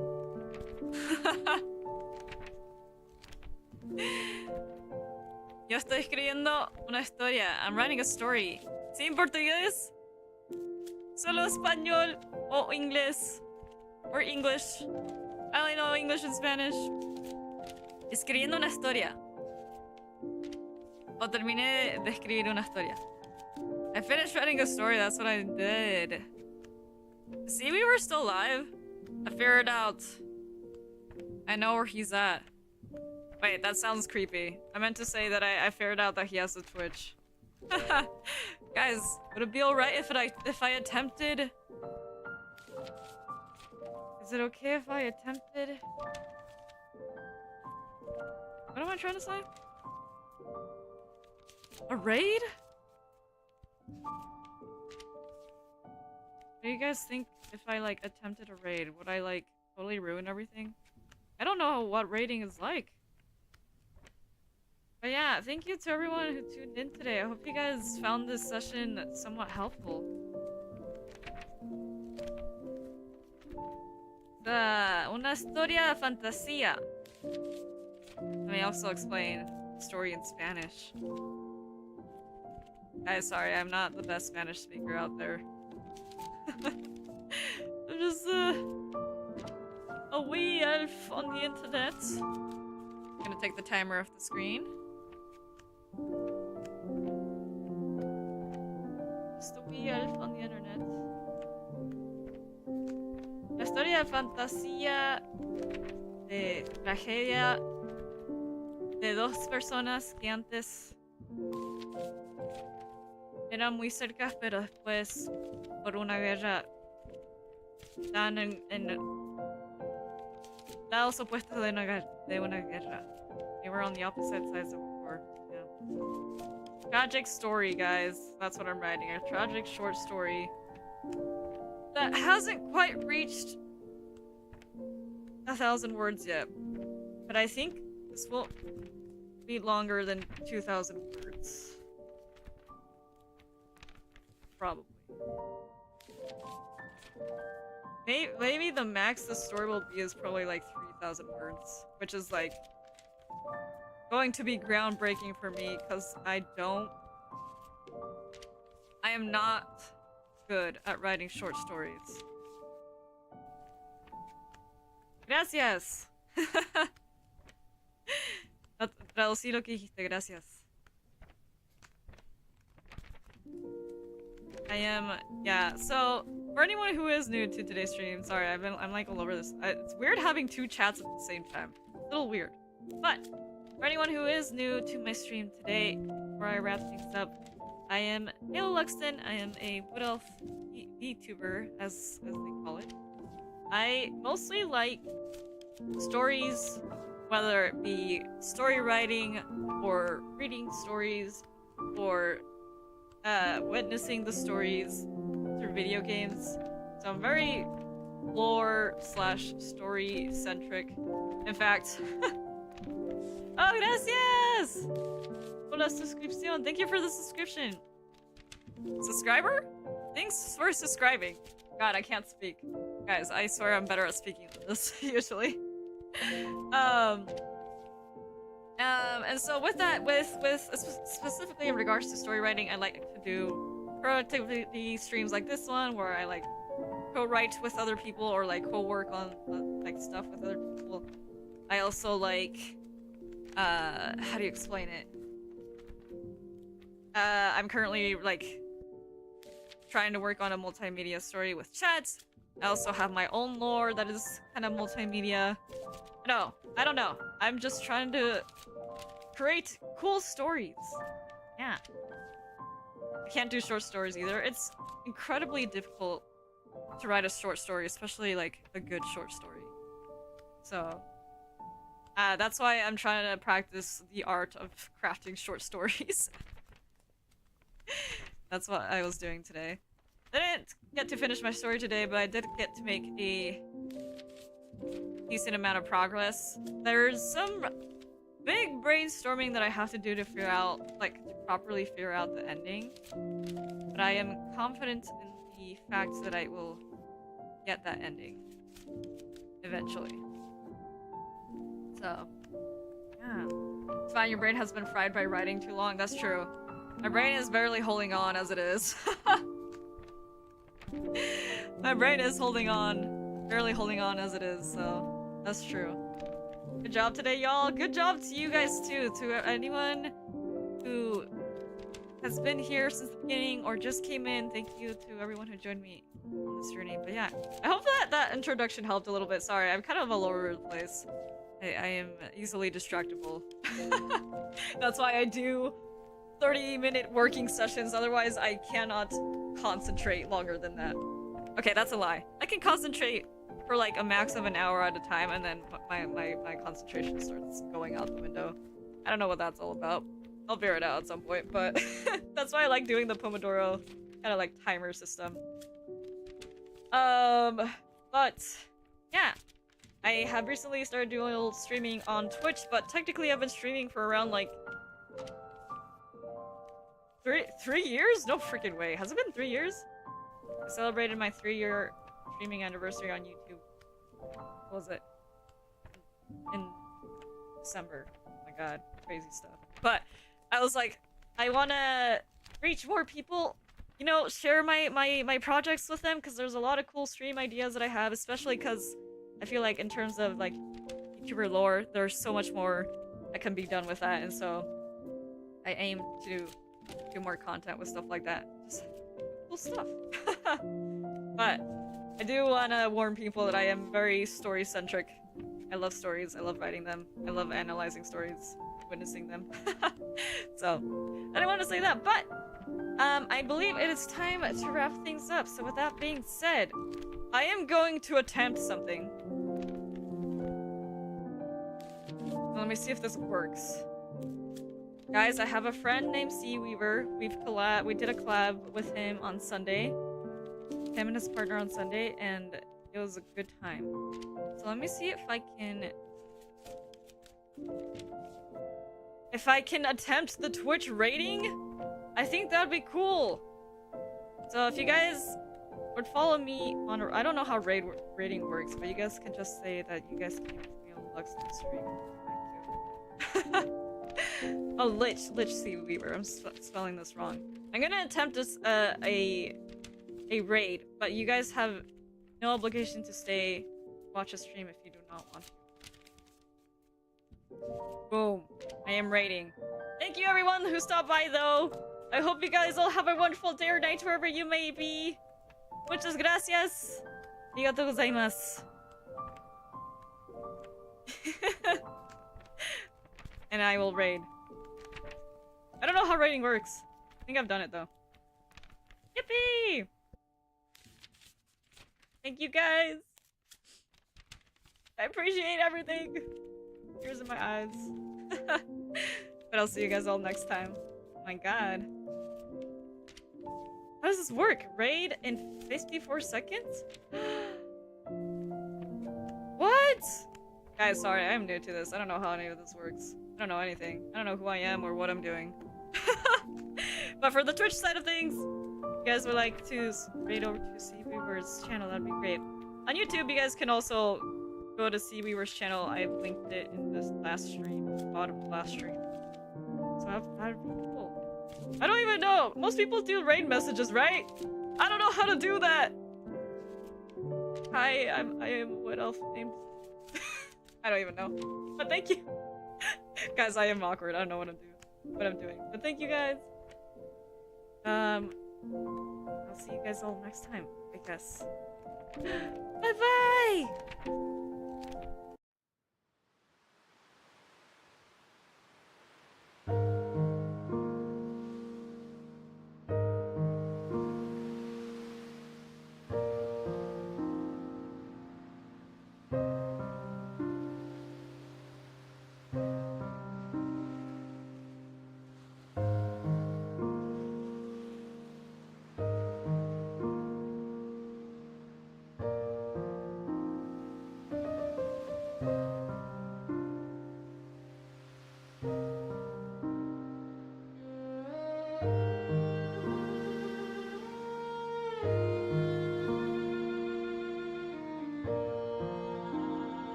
Yo estoy escribiendo una historia. I'm writing a story. ¿Sin portugués? Solo español o inglés. Or English. I only know English and Spanish. Escribiendo una historia. O terminé de escribir una historia. I finished writing a story, that's what I did. See, we were still live. I figured out. I know where he's at. Wait, that sounds creepy. I meant to say that I figured out that he has a Twitch. Guys, would it be alright if I attempted... Is it okay if I attempted... What am I trying to say? A raid? What do you guys think if I like attempted a raid? Would I like totally ruin everything? I don't know what raiding is like. But yeah, thank you to everyone who tuned in today. I hope you guys found this session somewhat helpful. Una historia fantasía. Let me also explain story in Spanish. Guys, sorry, I'm not the best Spanish speaker out there. I'm just a wee elf on the internet. I'm gonna take the timer off the screen. Just a wee elf on the internet. La historia de fantasía de tragedia de dos personas que antes eran muy cercas, pero después por una guerra están en lados opuestos de una guerra. They were on the opposite sides of war. Yeah. Tragic story, guys. That's what I'm writing. A tragic short story that hasn't quite reached 1,000 words yet. But I think this will be longer than 2,000 words. Probably. Maybe the max the story will be is probably like 3,000 words, which is like going to be groundbreaking for me because I am not good at writing short stories. Gracias. Traducí lo que dijiste, gracias. Yeah, so for anyone who is new to today's stream, sorry, I'm like all over this. It's weird having two chats at the same time. A little weird. But for anyone who is new to my stream today, before I wrap things up, I am Maelo Luxton. I am a Wood Elf VTuber, as they call it. I mostly like stories, whether it be story writing or reading stories or witnessing the stories through video games. So I'm very lore/story centric. In fact, oh, gracias por la suscripción. Thank you for the subscription. Subscriber? Thanks for subscribing. God, I can't speak. Guys, I swear I'm better at speaking than this, usually. Um, and so with that, specifically in regards to story writing, I like to do productivity streams like this one, where I like co-write with other people or like co-work on like stuff with other people. I also like, how do you explain it? I'm currently like trying to work on a multimedia story with chat. I also have my own lore that is kind of multimedia. No, I don't know. I'm just trying to create cool stories. Yeah. I can't do short stories either. It's incredibly difficult to write a short story, especially like a good short story. So, that's why I'm trying to practice the art of crafting short stories. That's what I was doing today. I didn't get to finish my story today, but I did get to make a decent amount of progress. There's some big brainstorming that I have to do to figure out, like, to properly figure out the ending. But I am confident in the fact that I will get that ending eventually. So, yeah. It's fine, your brain has been fried by writing too long. That's true. My brain is barely holding on as it is. My brain is holding on. Barely holding on as it is, so that's true. Good job today, y'all. Good job to you guys, too. To anyone who has been here since the beginning or just came in, thank you to everyone who joined me on this journey. But yeah, I hope that introduction helped a little bit. Sorry, I'm kind of all over the place. I am easily distractible. That's why I do 30-minute working sessions, otherwise I cannot concentrate longer than that. Okay, that's a lie. I can concentrate for like a max of an hour at a time, and then my concentration starts going out the window. I don't know what that's all about. I'll figure it out at some point, but that's why I like doing the Pomodoro kind of like timer system. But yeah. I have recently started doing a little streaming on Twitch, but technically I've been streaming for around like three years? No freaking way. Has it been 3 years? I celebrated my 3-year streaming anniversary on YouTube. What was it? In December. Oh my god. Crazy stuff. But I was like, I wanna reach more people, you know, share my projects with them, because there's a lot of cool stream ideas that I have, especially because I feel like in terms of like YouTuber lore, there's so much more that can be done with that, and so I aim to do more content with stuff like that. Just cool stuff. But I do want to warn people that I am very story-centric. I love stories, I love writing them, I love analyzing stories, witnessing them. So, I didn't want to say that, but I believe it is time to wrap things up. So with that being said, I am going to attempt something. Let me see if this works. Guys, I have a friend named Seaweaver. We did a collab with him on Sunday. Him and his partner on Sunday, and it was a good time. So let me see if I can attempt the Twitch rating. I think that'd be cool. So if you guys would follow me on, I don't know how rating works, but you guys can just say that you guys came with me on Lux stream. Oh, Lich Seaweaver. I'm spelling this wrong. I'm gonna attempt this a raid, but you guys have no obligation to stay watch a stream if you do not want to. Boom. I am raiding. Thank you everyone who stopped by though. I hope you guys all have a wonderful day or night wherever you may be. Muchas gracias. Arigatou gozaimasu. And I will raid. I don't know how raiding works. I think I've done it though. Yippee! Thank you guys. I appreciate everything. Tears in my eyes. But I'll see you guys all next time. Oh my god. How does this work? Raid in 54 seconds? What? Guys, sorry, I'm new to this. I don't know how any of this works. I don't know anything. I don't know who I am or what I'm doing. But for the Twitch side of things, if you guys would like to raid over to Seaweaver's channel, that'd be great. On YouTube, you guys can also go to see Weaver's channel. I linked it in this last stream, bottom of last stream. So that'd be cool. I don't even know. Most people do raid messages, right? I don't know how to do that. Hi, I am what else named? I don't even know. But thank you. Guys, I am awkward. I don't know what I'm doing. But thank you guys. I'll see you guys all next time, I guess. Bye-bye!